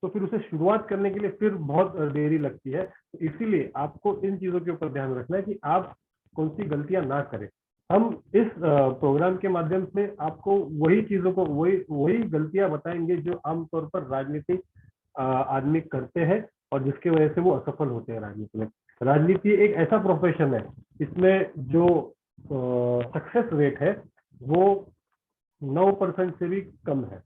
तो फिर उसे शुरुआत करने के लिए फिर बहुत देरी लगती है। तो इसीलिए आपको इन चीजों के ऊपर ध्यान रखना है कि आप कौन सी गलतियां ना करें। हम इस प्रोग्राम के माध्यम से आपको वही चीजों को वही गलतियां बताएंगे जो आमतौर पर राजनीतिक आदमी करते हैं और जिसकी वजह से वो असफल होते हैं राजनीति में। राजनीति एक ऐसा प्रोफेशन है, इसमें जो सक्सेस रेट है वो 9% से भी कम है।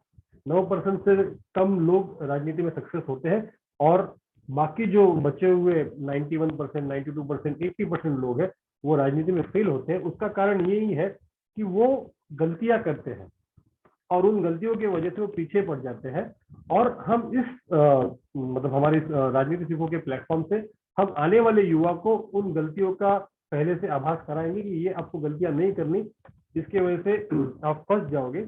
9% से कम लोग राजनीति में सक्सेस होते हैं और बाकी जो बचे हुए 91%, 92%, 80% लोग हैं वो राजनीति में फेल होते हैं। उसका कारण यही है कि वो गलतियां करते हैं और उन गलतियों की वजह से वो पीछे पड़ जाते हैं। और हम इस मतलब हमारी राजनीति सीखो के प्लेटफॉर्म से हम आने वाले युवा को उन गलतियों का पहले से आभास कराएंगे कि ये आपको गलतियां नहीं करनी, जिसकी वजह से आप फंस जाओगे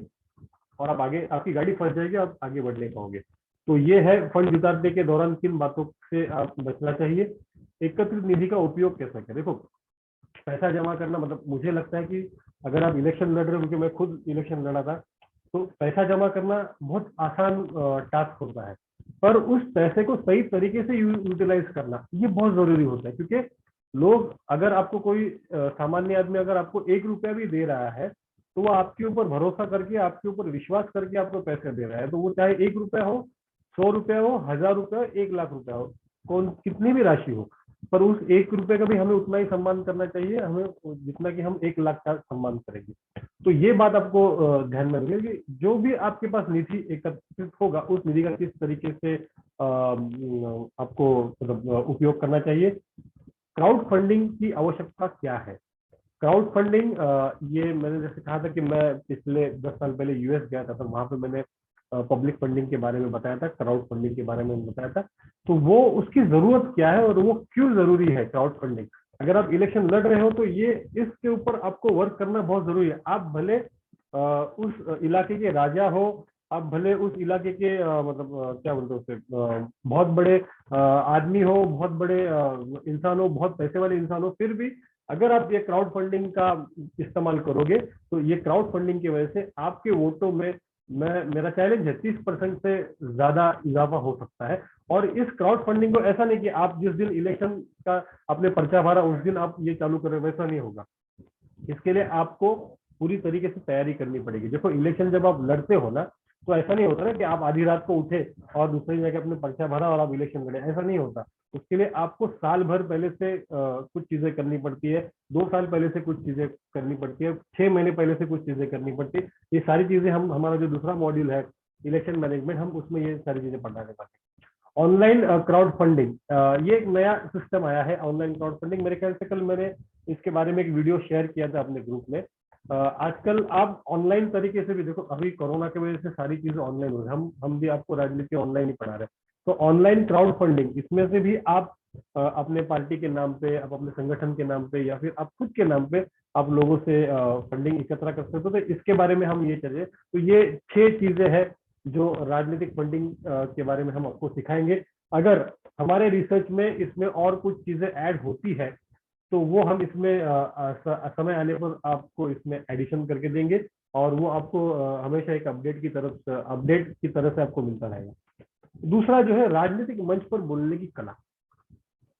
और आप आगे, आपकी गाड़ी फंस जाएगी, आप आगे बढ़ नहीं पाओगे। तो ये है फंड जुटाने के दौरान किन बातों से आप बचना चाहिए। एकत्रित निधि का उपयोग कैसे करें। देखो, पैसा जमा करना मतलब मुझे लगता है कि अगर आप इलेक्शन लड़ रहे हो, क्योंकि मैं खुद इलेक्शन लड़ा था, तो पैसा जमा करना बहुत आसान टास्क होता है, पर उस पैसे को सही तरीके से यूटिलाइज करना ये बहुत जरूरी होता है। क्योंकि लोग, अगर आपको कोई सामान्य आदमी अगर आपको 1 रुपया भी दे रहा है तो वो आपके ऊपर भरोसा करके, आपके ऊपर विश्वास करके आपको पैसे दे रहा है। तो वो चाहे 1 रुपया हो, 100 रुपया हो, 1000 रुपया हो, 1 लाख रुपया हो, कौन कितनी भी राशि हो, पर उस 1 रुपये का भी हमें उतना ही सम्मान करना चाहिए, हमें जितना कि हम 1 लाख का सम्मान करेंगे। तो ये बात आपको ध्यान में रखिए कि जो भी आपके पास निधि एकत्रित होगा उस निधि का किस तरीके से आपको मतलब उपयोग करना चाहिए। क्राउड फंडिंग की आवश्यकता क्या है। क्राउड फंडिंग, ये मैंने जैसे कहा था कि मैं पिछले 10 साल पहले यूएस गया था, तो वहां पे मैंने पब्लिक फंडिंग के बारे में बताया था, क्राउड फंडिंग के बारे में बताया था। तो वो उसकी जरूरत क्या है और वो क्यों जरूरी है क्राउड फंडिंग। अगर आप इलेक्शन लड़ रहे हो तो ये इसके ऊपर आपको वर्क करना बहुत जरूरी है। आप भले उस इलाके के राजा हो, आप भले उस इलाके के मतलब क्या बोलते हैं उससे, बहुत बड़े आदमी हो, बहुत बड़े इंसान हो, बहुत पैसे वाले इंसान हो, फिर भी अगर आप ये क्राउड फंडिंग का इस्तेमाल करोगे तो ये क्राउड फंडिंग की वजह से आपके वोटों में मेरा चैलेंज है 30% से ज्यादा इजाफा हो सकता है। और इस क्राउड फंडिंग को ऐसा नहीं कि आप जिस दिन इलेक्शन का आपने पर्चा भरा उस दिन आप ये चालू करें, वैसा नहीं होगा। इसके लिए आपको पूरी तरीके से तैयारी करनी पड़ेगी। देखो इलेक्शन जब आप लड़ते हो ना, तो ऐसा नहीं होता ना कि आप आधी रात को उठे और दूसरी जगह अपने पर्चा भरा और आप इलेक्शन लड़े, ऐसा नहीं होता। उसके लिए आपको साल भर पहले से कुछ चीजें करनी पड़ती है, 2 साल पहले से कुछ चीजें करनी पड़ती है, 6 महीने पहले से कुछ चीजें करनी पड़ती है। ये सारी चीजें हम, हमारा जो दूसरा मॉड्यूल है इलेक्शन मैनेजमेंट, हम उसमें ये सारी चीजें पढ़ाने वाले हैं। ऑनलाइन क्राउड फंडिंग, ये एक नया सिस्टम आया है ऑनलाइन क्राउड फंडिंग। मेरे ख्याल से कल मैंने इसके बारे में एक वीडियो शेयर किया था अपने ग्रुप में। आजकल आप ऑनलाइन तरीके से भी देखो, अभी कोरोना की वजह से सारी चीजें ऑनलाइन हो रही है, हम भी आपको राजनीति ऑनलाइन ही पढ़ा रहे हैं। तो ऑनलाइन क्राउड फंडिंग, इसमें से भी आप अपने पार्टी के नाम पे, आप अपने संगठन के नाम पे या फिर आप खुद के नाम पे आप लोगों से फंडिंग एकत्र कर सकते हो। तो इसके बारे में हम ये चलिए, तो ये 6 चीजें हैं जो राजनीतिक फंडिंग के बारे में हम आपको सिखाएंगे। अगर हमारे रिसर्च में इसमें और कुछ चीजें ऐड होती है तो वो हम इसमें समय आने पर आपको इसमें एडिशन करके देंगे, और वो आपको हमेशा एक अपडेट की तरह से आपको मिलता रहेगा। दूसरा जो है राजनीतिक मंच पर बोलने की कला।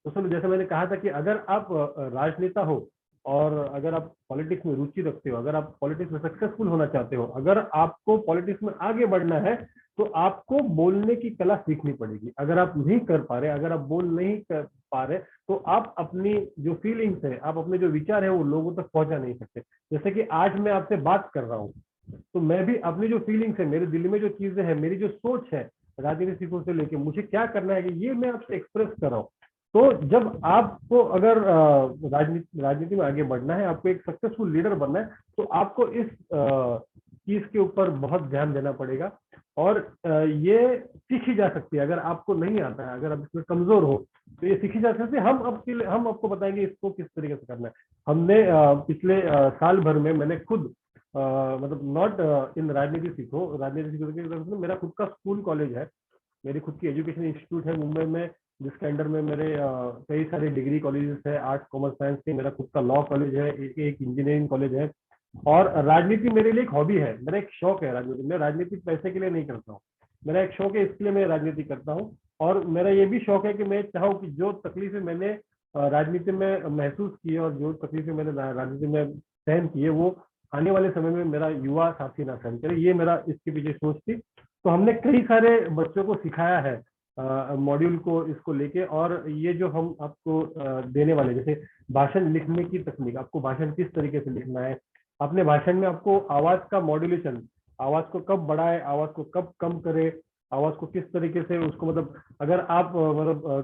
तो सुनो, जैसे मैंने कहा था कि अगर आप राजनेता हो और अगर आप पॉलिटिक्स में रुचि रखते हो, अगर आप पॉलिटिक्स में सक्सेसफुल होना चाहते हो, अगर आपको पॉलिटिक्स में आगे बढ़ना है, तो आपको बोलने की कला सीखनी पड़ेगी। अगर आप नहीं कर पा रहे, अगर आप बोल नहीं कर पा रहे, तो आप अपनी जो फीलिंग्स है, आप अपने जो विचार है, वो लोगों तक पहुंचा नहीं सकते। जैसे कि आज मैं आपसे बात कर रहा हूँ, तो मैं भी अपनी जो फीलिंग्स है, मेरे दिल में जो चीजें हैं, मेरी जो सोच है राजनीतिकों से लेके मुझे क्या करना है, कि ये मैं आपसे एक्सप्रेस कर रहा हूँ। तो जब आपको अगर राजनीति में आगे बढ़ना है, आपको एक सक्सेसफुल लीडर बनना है, तो आपको इस चीज के ऊपर बहुत ध्यान देना पड़ेगा। और ये सीखी जा सकती है। अगर आपको नहीं आता है, अगर आप इसमें कमजोर हो, तो ये सीखी जा सकती है। हम आपको बताएंगे इसको किस तरीके से करना है। हमने पिछले साल भर में मैंने खुद मतलब नॉट इन राजनीति सीखो, मेरा खुद का स्कूल कॉलेज है, मेरी खुद की एजुकेशन इंस्टीट्यूट है मुंबई में, जिसके अंडर में मेरे कई सारे डिग्री कॉलेजेस है, आर्ट्स कॉमर्स साइंस के। मेरा खुद का लॉ कॉलेज है, एक इंजीनियरिंग कॉलेज है। और राजनीति मेरे लिए एक हॉबी है, मेरा एक शौक है राजनीति। मैं राजनीति पैसे के लिए नहीं करता हूँ, मेरा एक शौक है, इसके लिए मैं राजनीति करता हूँ। और मेरा ये भी शौक है कि मैं चाहूँ कि जो तकलीफें मैंने राजनीति में महसूस की है और जो तकलीफें मैंने राजनीति में सहन की है, वो आने वाले समय में मेरा युवा साथी ना सहन करे। ये मेरा इसके पीछे सोच थी। तो हमने कई सारे बच्चों को सिखाया है मॉड्यूल को, इसको लेके। और ये जो हम आपको देने वाले, जैसे भाषण लिखने की तकनीक, आपको भाषण किस तरीके से लिखना है, अपने भाषण में आपको आवाज का मॉड्यूलेशन, आवाज को कब बढ़ाए, आवाज को कब कम करे, आवाज को किस तरीके से उसको, मतलब अगर आप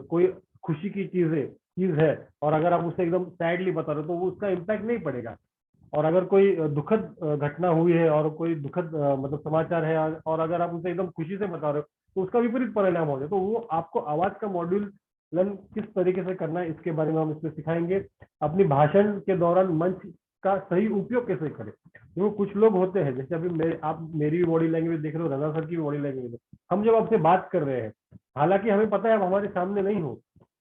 कोई खुशी की चीज है और अगर आप उसे एकदम सैडली बता रहे हो, तो वो उसका इम्पैक्ट नहीं पड़ेगा। और अगर कोई दुखद घटना हुई है और कोई दुखद मतलब समाचार है, और अगर आप उसे एकदम खुशी से बता रहे हो, तो उसका विपरीत परिणाम हो जाए। तो वो आपको आवाज का मॉड्यूल किस तरीके से करना है, इसके बारे में हम इसमें सिखाएंगे। अपनी भाषण के दौरान मंच का सही उपयोग कैसे करें। देखो कुछ लोग होते हैं, जैसे अभी आप मेरी भी बॉडी लैंग्वेज देख रहे हो, रना सर की भी बॉडी लैंग्वेज है, हम जब आपसे बात कर रहे हैं, हालांकि हमें पता है आप हमारे सामने नहीं हो,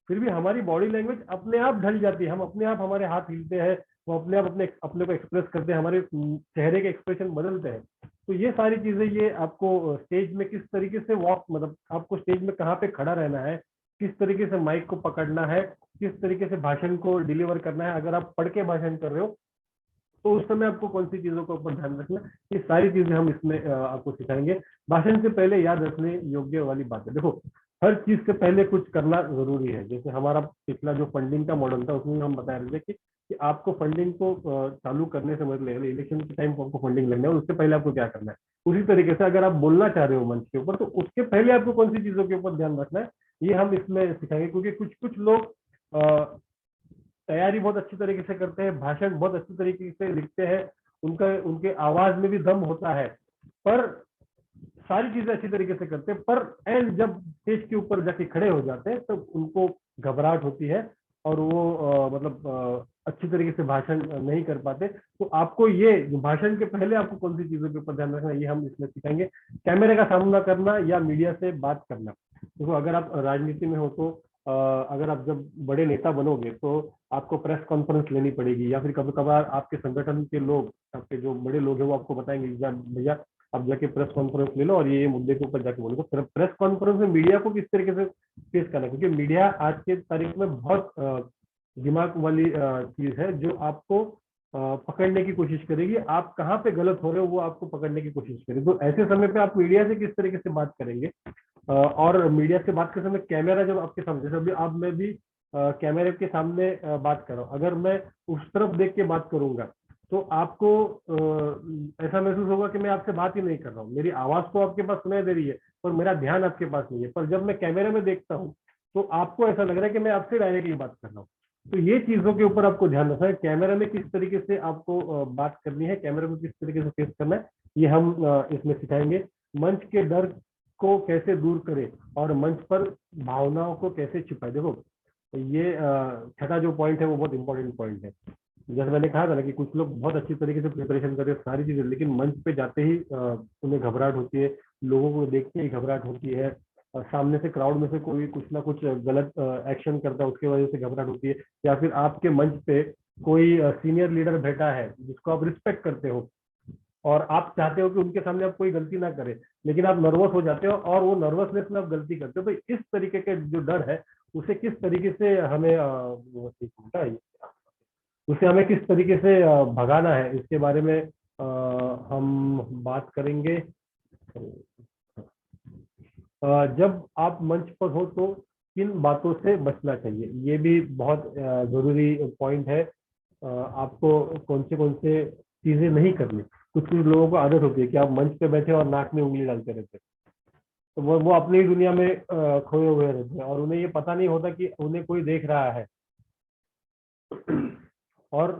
फिर भी हमारी बॉडी लैंग्वेज अपने आप ढल जाती है। हम अपने आप, हमारे हाथ हिलते हैं, वो अपने आप अपने को एक्सप्रेस करते हैं, हमारे चेहरे के एक्सप्रेशन बदलते हैं। तो ये सारी चीजें, ये आपको स्टेज में किस तरीके से वॉक, मतलब आपको स्टेज में कहाँ पे खड़ा रहना है, किस तरीके से माइक को पकड़ना है, किस तरीके से भाषण को डिलीवर करना है, अगर आप पढ़ के भाषण कर रहे हो तो उस समय आपको कौन सी चीजों का ऊपर ध्यान रखना, ये सारी चीजें हम इसमें आपको सिखाएंगे। भाषण से पहले याद रखने योग्य वाली बात है, देखो हर चीज से पहले कुछ करना जरूरी है। जैसे हमारा पिछला जो फंडिंग का मॉडल था, उसमें हम बता रहे थे कि आपको फंडिंग को चालू करने से मतलब इलेक्शन के टाइम को आपको फंडिंग लगना है, उससे पहले आपको क्या करना है। उसी तरीके से अगर आप बोलना चाह रहे हो मंच के ऊपर, तो उसके पहले आपको कौन सी चीजों के ऊपर ध्यान रखना है, ये हम इसमें सिखाएंगे। क्योंकि कुछ कुछ लोग तैयारी बहुत अच्छी तरीके से करते हैं, भाषण बहुत अच्छी तरीके से लिखते हैं, उनके आवाज में भी दम होता है, पर सारी चीजें अच्छी तरीके से करते हैं, पर एंड जब स्टेज के ऊपर जाके खड़े हो जाते हैं, तब उनको घबराहट होती है और वो अच्छी तरीके से भाषण नहीं कर पाते। तो आपको ये भाषण के पहले आपको कौन सी चीजों के ऊपर ध्यान रखना, ये हम इसमें सिखाएंगे। कैमरे का सामना करना या मीडिया से बात करना। देखो अगर आप राजनीति में हो, तो अगर आप जब बड़े नेता बनोगे, तो आपको प्रेस कॉन्फ्रेंस लेनी पड़ेगी, या फिर कभी कभार आपके संगठन के लोग, आपके जो बड़े लोग हैं, वो आपको बताएंगे भैया आप जाके प्रेस कॉन्फ्रेंस ले लो और ये मुद्दे के ऊपर जाके बोलो। तो प्रेस कॉन्फ्रेंस में मीडिया को किस तरीके से फेस करना है, क्योंकि मीडिया आज के तारीख में बहुत दिमाग वाली चीज है, जो आपको पकड़ने की कोशिश करेगी। आप कहाँ पे गलत हो रहे हो वो आपको पकड़ने की कोशिश करेगी। तो ऐसे समय पे आप मीडिया से किस तरीके से बात करेंगे, और मीडिया से बात करते समय कैमरा जब आपके सामने, जैसे अभी आप मैं भी कैमरे के सामने बात कर रहा हूँ, अगर मैं उस तरफ देख के बात करूंगा तो आपको ऐसा महसूस होगा कि मैं आपसे बात ही नहीं कर रहा हूँ। मेरी आवाज तो आपके पास सुनाई दे रही है पर मेरा ध्यान आपके पास नहीं है। पर जब मैं कैमरे में देखता हूँ तो आपको ऐसा लग रहा है कि मैं आपसे डायरेक्टली बात कर रहा हूँ। तो ये चीजों के ऊपर आपको ध्यान रखना है, कैमरे में किस तरीके से आपको बात करनी है, कैमरे में किस तरीके से फेस करना है, ये हम इसमें सिखाएंगे। मंच के डर को कैसे दूर करें और मंच पर भावनाओं को कैसे छिपाए। देखो ये छठा जो पॉइंट है वो बहुत इंपॉर्टेंट पॉइंट है। जैसे मैंने कहा था ना कि कुछ लोग बहुत अच्छी तरीके से प्रिपरेशन करते हैं सारी चीजें, लेकिन मंच पे जाते ही उन्हें घबराहट होती है, लोगों को देखते ही घबराहट होती है, सामने से क्राउड में से कोई कुछ ना कुछ गलत एक्शन करता है उसके वजह से घबराहट होती है, या फिर आपके मंच पे कोई सीनियर लीडर बैठा है जिसको आप रिस्पेक्ट करते हो और आप चाहते हो कि उनके सामने आप कोई गलती ना करें, लेकिन आप नर्वस हो जाते हो और वो नर्वसनेस में आप गलती करते हो। तो इस तरीके के जो डर है उसे किस तरीके से हमें उसे हमें किस तरीके से भगाना है, इसके बारे में हम बात करेंगे। जब आप मंच पर हो तो किन बातों से बचना चाहिए, ये भी बहुत जरूरी पॉइंट है। आपको कौन से चीजें नहीं करनी। कुछ कुछ लोगों को आदत होती है कि आप मंच पे बैठे और नाक में उंगली डालते रहते हैं, तो वो अपनी ही दुनिया में खोए हुए रहते हैं और उन्हें ये पता नहीं होता कि उन्हें कोई देख रहा है और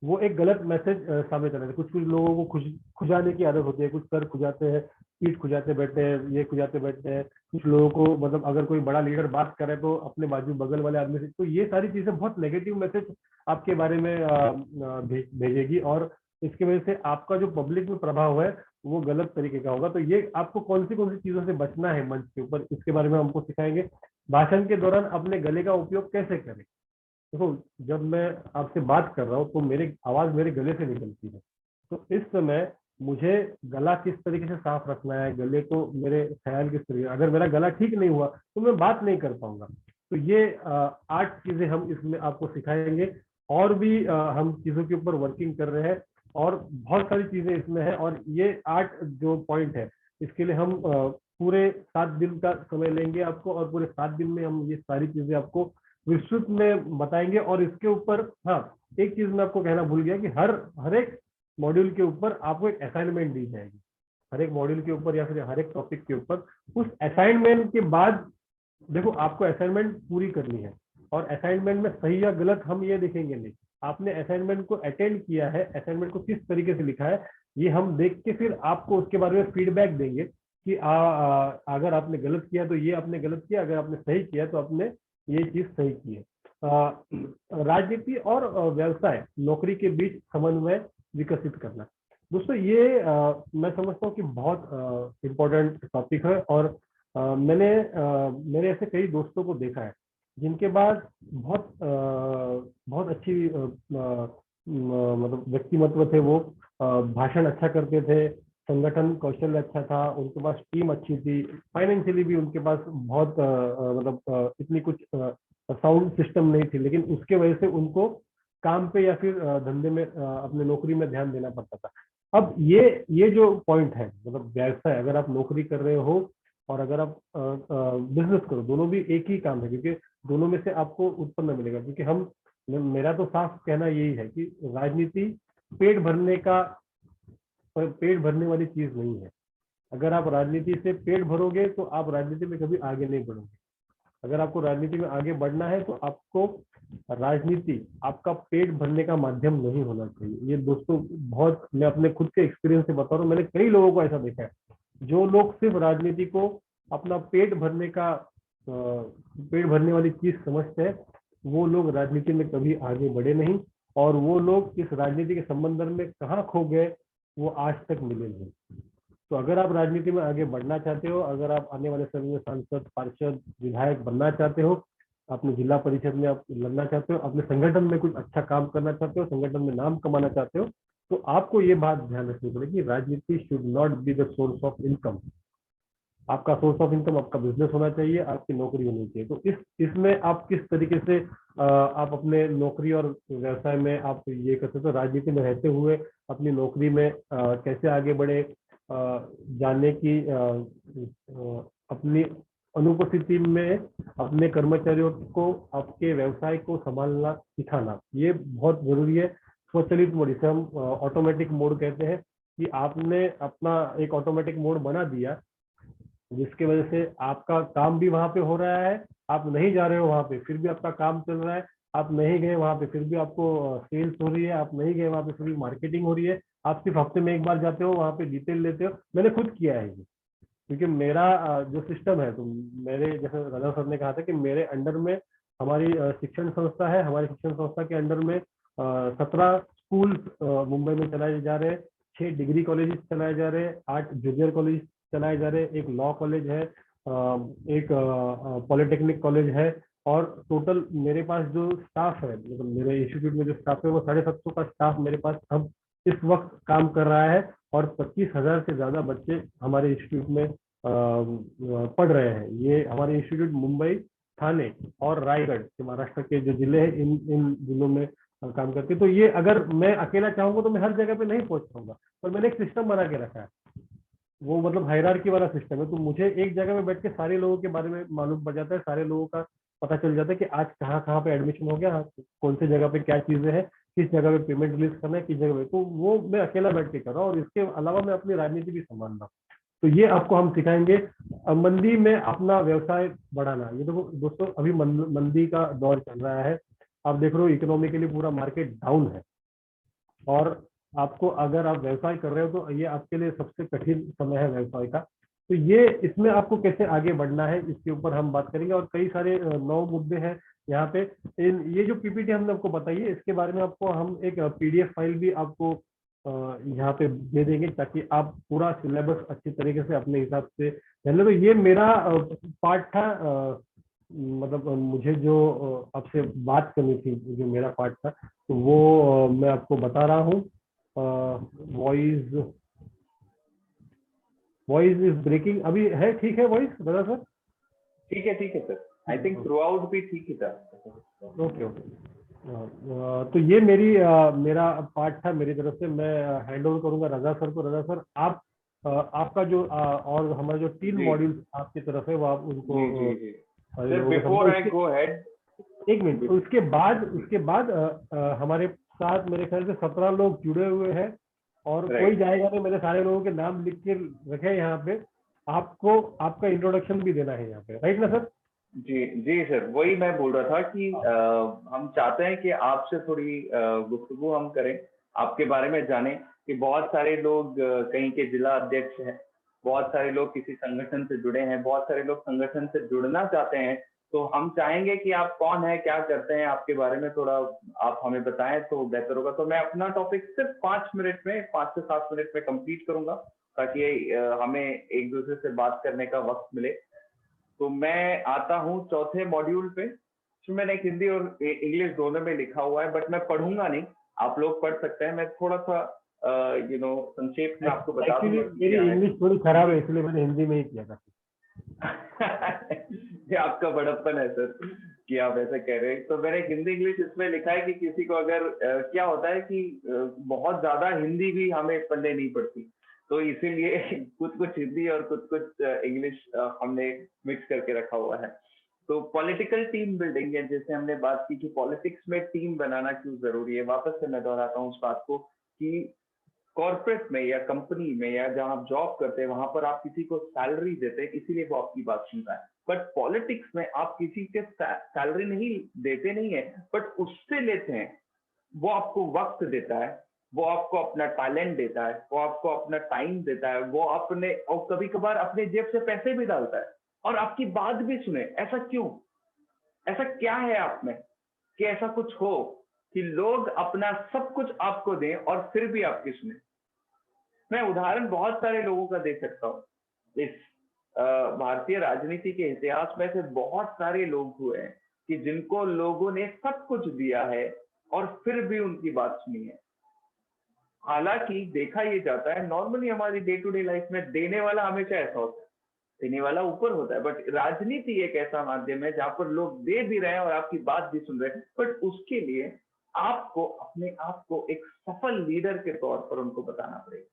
वो एक गलत मैसेज सामने चला है। कुछ कुछ लोगों को खुजाने की आदत होती है, कुछ सर खुजाते हैं, पीठ खुजाते बैठते हैं, ये खुजाते बैठते हैं। कुछ लोगों को मतलब अगर कोई बड़ा लीडर बात करे तो अपने बाजू बगल वाले आदमी से, तो ये सारी चीजें बहुत नेगेटिव मैसेज आपके बारे में भेजेगी और इसकी वजह से आपका जो पब्लिक में प्रभाव है वो गलत तरीके का होगा। तो ये आपको कौन सी चीजों से बचना है मंच के ऊपर, इसके बारे में हमको सिखाएंगे। भाषण के दौरान अपने गले का उपयोग कैसे करें। देखो जब मैं आपसे बात कर रहा हूँ तो मेरी आवाज मेरे गले से निकलती है, तो इस समय मुझे गला किस तरीके से साफ रखना है, गले को मेरे ख्याल किस तरीके, अगर मेरा गला ठीक नहीं हुआ तो मैं बात नहीं कर पाऊंगा। तो ये 8 चीजें हम इसमें आपको सिखाएंगे और भी हम चीजों के ऊपर वर्किंग कर रहे हैं और बहुत सारी चीजें इसमें है। और ये 8 जो पॉइंट है इसके लिए हम पूरे 7 दिन का समय लेंगे आपको, और पूरे 7 दिन में हम ये सारी चीजें आपको विस्तृत में बताएंगे। और इसके ऊपर हाँ एक चीज मैं आपको कहना भूल गया कि हर एक मॉड्यूल के ऊपर आपको एक असाइनमेंट दी जाएगी, हर एक मॉड्यूल के ऊपर या फिर हर एक टॉपिक के ऊपर। उस असाइनमेंट के बाद देखो आपको असाइनमेंट पूरी करनी है और असाइनमेंट में सही या गलत हम ये देखेंगे नहीं, आपने असाइनमेंट को अटेंड किया है, असाइनमेंट को किस तरीके से लिखा है, ये हम देख के फिर आपको उसके बारे में फीडबैक देंगे कि अगर आपने गलत किया तो ये आपने गलत किया, अगर आपने सही किया तो आपने ये चीज सही की है। राजनीति और व्यवसाय नौकरी के बीच समन्वय विकसित करना, दोस्तों ये मैं समझता हूँ कि बहुत इम्पोर्टेंट टॉपिक है। और मेरे ऐसे कई दोस्तों को देखा है जिनके पास बहुत अच्छी मतलब व्यक्तिमत्व थे, वो भाषण अच्छा करते थे, संगठन कौशल अच्छा था, उनके पास टीम अच्छी थी, फाइनेंशियली भी उनके पास बहुत मतलब इतनी कुछ साउंड सिस्टम नहीं थी, लेकिन उसके वजह से उनको काम पे या फिर धंधे में अपने नौकरी में ध्यान देना पड़ता था। अब ये जो पॉइंट है मतलब व्यवसाय, अगर आप नौकरी कर रहे हो और अगर आप बिजनेस करो, दोनों भी एक ही काम है, क्योंकि दोनों में से आपको उत्पन्न मिलेगा। क्योंकि हम मेरा तो साफ कहना यही है कि राजनीति पेट भरने वाली चीज नहीं है। अगर आप राजनीति से पेट भरोगे तो आप राजनीति में कभी आगे नहीं बढ़ोगे। अगर आपको राजनीति में आगे बढ़ना है तो आपको राजनीति आपका पेट भरने का माध्यम नहीं होना चाहिए। ये दोस्तों बहुत मैं अपने खुद के एक्सपीरियंस से बता रहा हूँ, मैंने कई लोगों को ऐसा देखा है जो लोग सिर्फ राजनीति को अपना पेट भरने वाली चीज समझते हैं, वो लोग राजनीति में कभी आगे बढ़े नहीं, और वो लोग इस राजनीति के संबंध में कहाँ खो गए वो आज तक मिले नहीं। तो अगर आप राजनीति में आगे बढ़ना चाहते हो, अगर आप आने वाले समय में सांसद, पार्षद, विधायक बनना चाहते हो, अपने जिला परिषद में आप लड़ना चाहते हो, अपने संगठन में कुछ अच्छा काम करना चाहते हो, संगठन में नाम कमाना चाहते हो, तो आपको ये बात ध्यान रखनी पड़ेगी, राजनीति should not be the source of income. आपका सोर्स ऑफ इनकम आपका बिजनेस होना चाहिए, आपकी नौकरी होनी चाहिए। तो इसमें आप किस तरीके से आप अपने नौकरी और व्यवसाय में आप ये कर सकते हो, राजनीति में रहते हुए अपनी नौकरी में कैसे आगे बढ़े, जानने की अपनी अनुपस्थिति में अपने कर्मचारियों को आपके व्यवसाय को संभालना सिखाना, ये बहुत जरूरी है। स्वचालित मोड, इसे हम ऑटोमेटिक मोड कहते हैं, कि आपने अपना एक ऑटोमेटिक मोड बना दिया जिसके वजह से आपका काम भी वहां पे हो रहा है, आप नहीं जा रहे हो वहां पे फिर भी आपका काम चल रहा है, आप नहीं गए वहां पे फिर भी आपको सेल्स हो रही है, आप नहीं गए वहां पे फिर भी मार्केटिंग हो रही है। आप सिर्फ हफ्ते में एक बार जाते हो वहां पे डिटेल लेते हो। मैंने खुद किया है ये, क्योंकि मेरा जो सिस्टम है, तो मेरे जैसे राजा सर ने कहा था कि मेरे अंडर में हमारी शिक्षण संस्था है, हमारी शिक्षण संस्था के अंडर में 17 स्कूल मुंबई में चलाए जा रहे हैं, 6 डिग्री कॉलेजेस चलाए जा रहे हैं, 8 जूनियर कॉलेज चलाए जा रहे हैं, एक लॉ कॉलेज है, एक पॉलिटेक्निक कॉलेज है। और टोटल मेरे पास जो स्टाफ है, मतलब मेरे इंस्टीट्यूट में जो स्टाफ है वो 750 का स्टाफ मेरे पास अब इस वक्त काम कर रहा है। और 25,000 से ज्यादा बच्चे हमारे इंस्टीट्यूट में पढ़ रहे हैं। ये हमारे इंस्टीट्यूट मुंबई, थाने और रायगढ़ के महाराष्ट्र के जो जिले हैं, इन जिलों में काम करते हैं। तो ये अगर मैं अकेला चाहूंगा तो मैं हर जगह पे नहीं पहुंच पाऊंगा, पर मैंने एक सिस्टम बना के रखा है, वो मतलब हायरार्की वाला सिस्टम है। तो मुझे एक जगह में बैठ के सारे लोगों के बारे में मालूम पड़ जाता है, सारे लोगों का पता चल जाता है कि आज कहाँ कहाँ पे एडमिशन हो गया, कौन सी जगह पे क्या चीजें हैं, किस जगह पे पेमेंट रिलीज करना है, किस जगह पे। तो वो मैं अकेला बैठ के कर रहा हूँ, और इसके अलावा मैं अपनी राजनीति भी संभाल रहा हूँ। तो ये आपको हम सिखाएंगे। मंदी में अपना व्यवसाय बढ़ाना। ये देखो दोस्तों, अभी मंदी का दौर चल रहा है, आप देख रहे हो इकोनॉमिकली पूरा मार्केट डाउन है, और आपको अगर आप व्यवसाय कर रहे हो तो ये आपके लिए सबसे कठिन समय है व्यवसाय का। तो ये इसमें आपको कैसे आगे बढ़ना है, इसके ऊपर हम बात करेंगे। और कई सारे 9 मुद्दे हैं यहाँ पे। ये जो पीपीटी हमने आपको बताई है, इसके बारे में आपको हम एक पीडीएफ फाइल भी आपको यहाँ पे दे देंगे, ताकि आप पूरा सिलेबस अच्छी तरीके से अपने हिसाब से जान ले। तो ये मेरा पार्ट था, मतलब मुझे जो आपसे बात करनी थी, जो मेरा पार्ट था, तो वो मैं आपको बता रहा हूँ। वॉइस वॉइस इज ब्रेकिंग, अभी है ठीक है वॉइस दादा सर? ठीक है sir, I think through out भी ठीक ही था। Okay okay. तो ये मेरा पार्ट था मेरी तरफ से। मैं हैंड ओवर करूंगा रजा सर को। रजा सर, आप आपका जो और हमारे जो 3 मॉड्यूल्स आपकी तरफ है वो आप उनको sir, before I go head, एक मिनट, उसके बाद हमारे साथ मेरे ख्याल से 17 लोग जुड़े हुए हैं, और कोई जाएगा नहीं। मैंने सारे लोगों के नाम लिख के रखे हैं यहाँ पे। आपको आपका इंट्रोडक्शन भी देना है यहाँ पे, राइट ना सर? जी सर, वही मैं बोल रहा था कि हम चाहते हैं कि आपसे थोड़ी गुफ्तगू हम करें, आपके बारे में जानें कि बहुत सारे लोग कहीं के जिला अध्यक्ष हैं, बहुत सारे लोग किसी संगठन से जुड़े हैं, बहुत सारे लोग संगठन से जुड़ना चाहते हैं। तो हम चाहेंगे कि आप कौन है, क्या करते हैं, आपके बारे में थोड़ा आप हमें बताएं तो बेहतर होगा। तो मैं अपना टॉपिक सिर्फ 5 मिनट में, 5 से 7 मिनट में कंप्लीट करूंगा, ताकि हमें एक दूसरे से बात करने का वक्त मिले। तो मैं आता हूँ चौथे मॉड्यूल पे। तो मैंने हिंदी और इंग्लिश दोनों में लिखा हुआ है, बट मैं पढ़ूंगा नहीं, आप लोग पढ़ सकते हैं। मैं थोड़ा सा संक्षेप में आपको बता दूंगा। मेरी इंग्लिश थोड़ी खराब है, इसलिए मैंने हिंदी में ही किया था। ये आपका बड़प्पन है सर कि आप ऐसे कह रहे हैं। तो मैंने हिंदी इंग्लिश इसमें लिखा है कि किसी को अगर क्या होता है कि बहुत ज्यादा हिंदी भी हमें पढ़ने नहीं पड़ती, तो इसीलिए कुछ हिंदी और कुछ इंग्लिश हमने मिक्स करके रखा हुआ है। तो पॉलिटिकल टीम बिल्डिंग है, जैसे हमने बात की कि पॉलिटिक्स में टीम बनाना क्यों जरूरी है। वापस से मैं दोहराता हूँ उस बात को कि कॉर्पोरेट में या कंपनी में या जहां आप जॉब करते हैं, वहां पर आप किसी को सैलरी देते हैं, इसीलिए वो आपकी बात सुनता है। बट पॉलिटिक्स में आप किसी के सैलरी नहीं देते नहीं है, बट उससे लेते हैं। वो आपको वक्त देता है, वो आपको अपना टैलेंट देता है, वो आपको अपना टाइम देता है, वो अपने और कभी कभार अपने जेब से पैसे भी डालता है और आपकी बात भी सुने। ऐसा क्यों? ऐसा क्या है आप में कि ऐसा कुछ हो कि लोग अपना सब कुछ आपको दें और फिर भी आपकी सुने? मैं उदाहरण बहुत सारे लोगों का दे सकता हूँ। इस भारतीय राजनीति के इतिहास में से बहुत सारे लोग हुए हैं कि जिनको लोगों ने सब कुछ दिया है और फिर भी उनकी बात सुनी है। हालांकि देखा ये जाता है नॉर्मली हमारी डे टू डे लाइफ में देने वाला हमेशा ऐसा होता है, देने वाला ऊपर होता है, बट राजनीति एक ऐसा माध्यम है जहां पर लोग दे भी रहे हैं और आपकी बात भी सुन रहे हैं, बट उसके लिए आपको अपने आप को एक सफल लीडर के तौर पर उनको बताना पड़ेगा।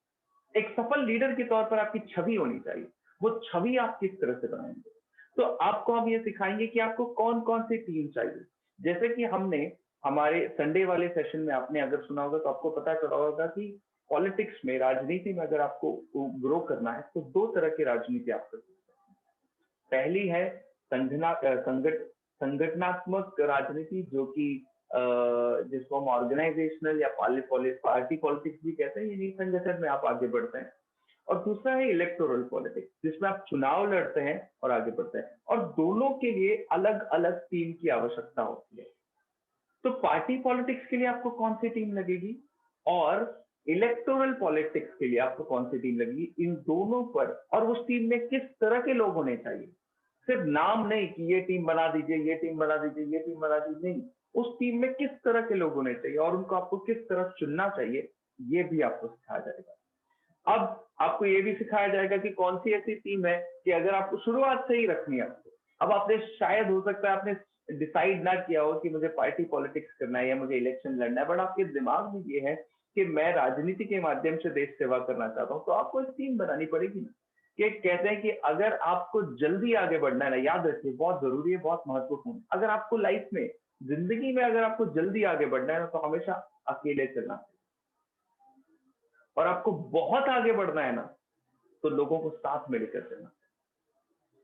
एक सफल लीडर के तौर पर आपकी छवि होनी चाहिए। वो छवि आप किस तरह से बनाएंगे? तो आपको हम ये सिखाएंगे कि आपको कौन कौन सी टीम चाहिए। जैसे कि हमने हमारे संडे वाले सेशन में, आपने अगर सुना होगा तो आपको पता चला होगा कि पॉलिटिक्स में, राजनीति में अगर आपको ग्रो करना है तो दो तरह की राजनीति आप कर सकते हैं। पहली है संगठनात्मक राजनीति, जो कि जिसको हम ऑर्गेनाइजेशनल या पार्टी पॉलिटिक्स भी कहते हैं, यानी संगठन में आप आगे बढ़ते हैं। और दूसरा है इलेक्टोरल पॉलिटिक्स, जिसमें आप चुनाव लड़ते हैं और आगे बढ़ते हैं, और दोनों के लिए अलग अलग टीम की आवश्यकता होती है। तो पार्टी पॉलिटिक्स के लिए आपको कौन सी टीम लगेगी और इलेक्टोरल पॉलिटिक्स के लिए आपको कौन सी टीम लगेगी, इन दोनों पर, और उस टीम में किस तरह के लोग होने चाहिए। सिर्फ नाम नहीं कि ये टीम बना दीजिए, ये टीम बना दीजिए, ये टीम बना दीजिए, नहीं, उस टीम में किस तरह के लोग होने चाहिए और उनको आपको किस तरह चुनना चाहिए, ये भी आपको सिखाया जाएगा। अब आपको ये भी सिखाया जाएगा कि कौन सी ऐसी टीम है कि अगर आपको शुरुआत से ही रखनी है आपको, अब आपने शायद, हो सकता है आपने डिसाइड ना किया हो कि मुझे पार्टी पॉलिटिक्स करना है या मुझे इलेक्शन लड़ना है, बट आपके दिमाग में ये है कि मैं राजनीति के माध्यम से देश सेवा करना चाहता हूँ, तो आपको एक टीम बनानी पड़ेगी ना। कि कहते हैं कि अगर आपको जल्दी आगे बढ़ना है ना, याद रखिए, बहुत जरूरी है, बहुत महत्वपूर्ण, अगर आपको लाइफ में, जिंदगी में अगर आपको जल्दी आगे बढ़ना है ना, तो हमेशा अकेले चलना चाहिए। और आपको बहुत आगे बढ़ना है ना, तो लोगों को साथ में लेकर चलना।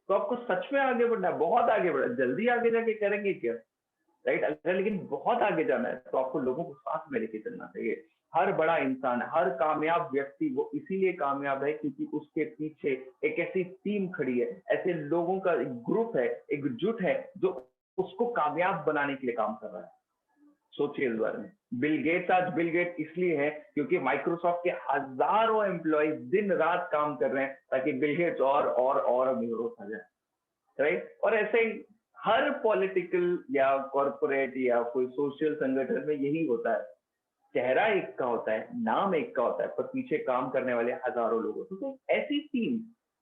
तो आपको सच में आगे बढ़ना है, बहुत आगे बढ़ना है, जल्दी आगे जाके करेंगे क्या, राइट? अगर लेकिन बहुत आगे जाना है तो आपको लोगों को साथ में लेके चलना चाहिए। हर बड़ा इंसान, हर कामयाब व्यक्ति वो इसीलिए कामयाब है क्योंकि उसके पीछे एक ऐसी टीम खड़ी है, ऐसे लोगों का एक ग्रुप है, एक जुट है, जो उसको कामयाब बनाने के लिए काम कर रहा है। सोचिए इस बारे में। बिल गेट्स आज बिल गेट इसलिए है क्योंकि माइक्रोसॉफ्ट के हजारों एम्प्लॉय दिन रात काम कर रहे हैं ताकि बिल गेट्स और अमीर होता जाए, राइट? और ऐसे ही हर पॉलिटिकल या कॉर्पोरेट या कोई सोशल संगठन में यही होता है। चेहरा एक का होता है, नाम एक का होता है, पर पीछे काम करने वाले हजारों लोग होते हैं। तो ऐसी टीम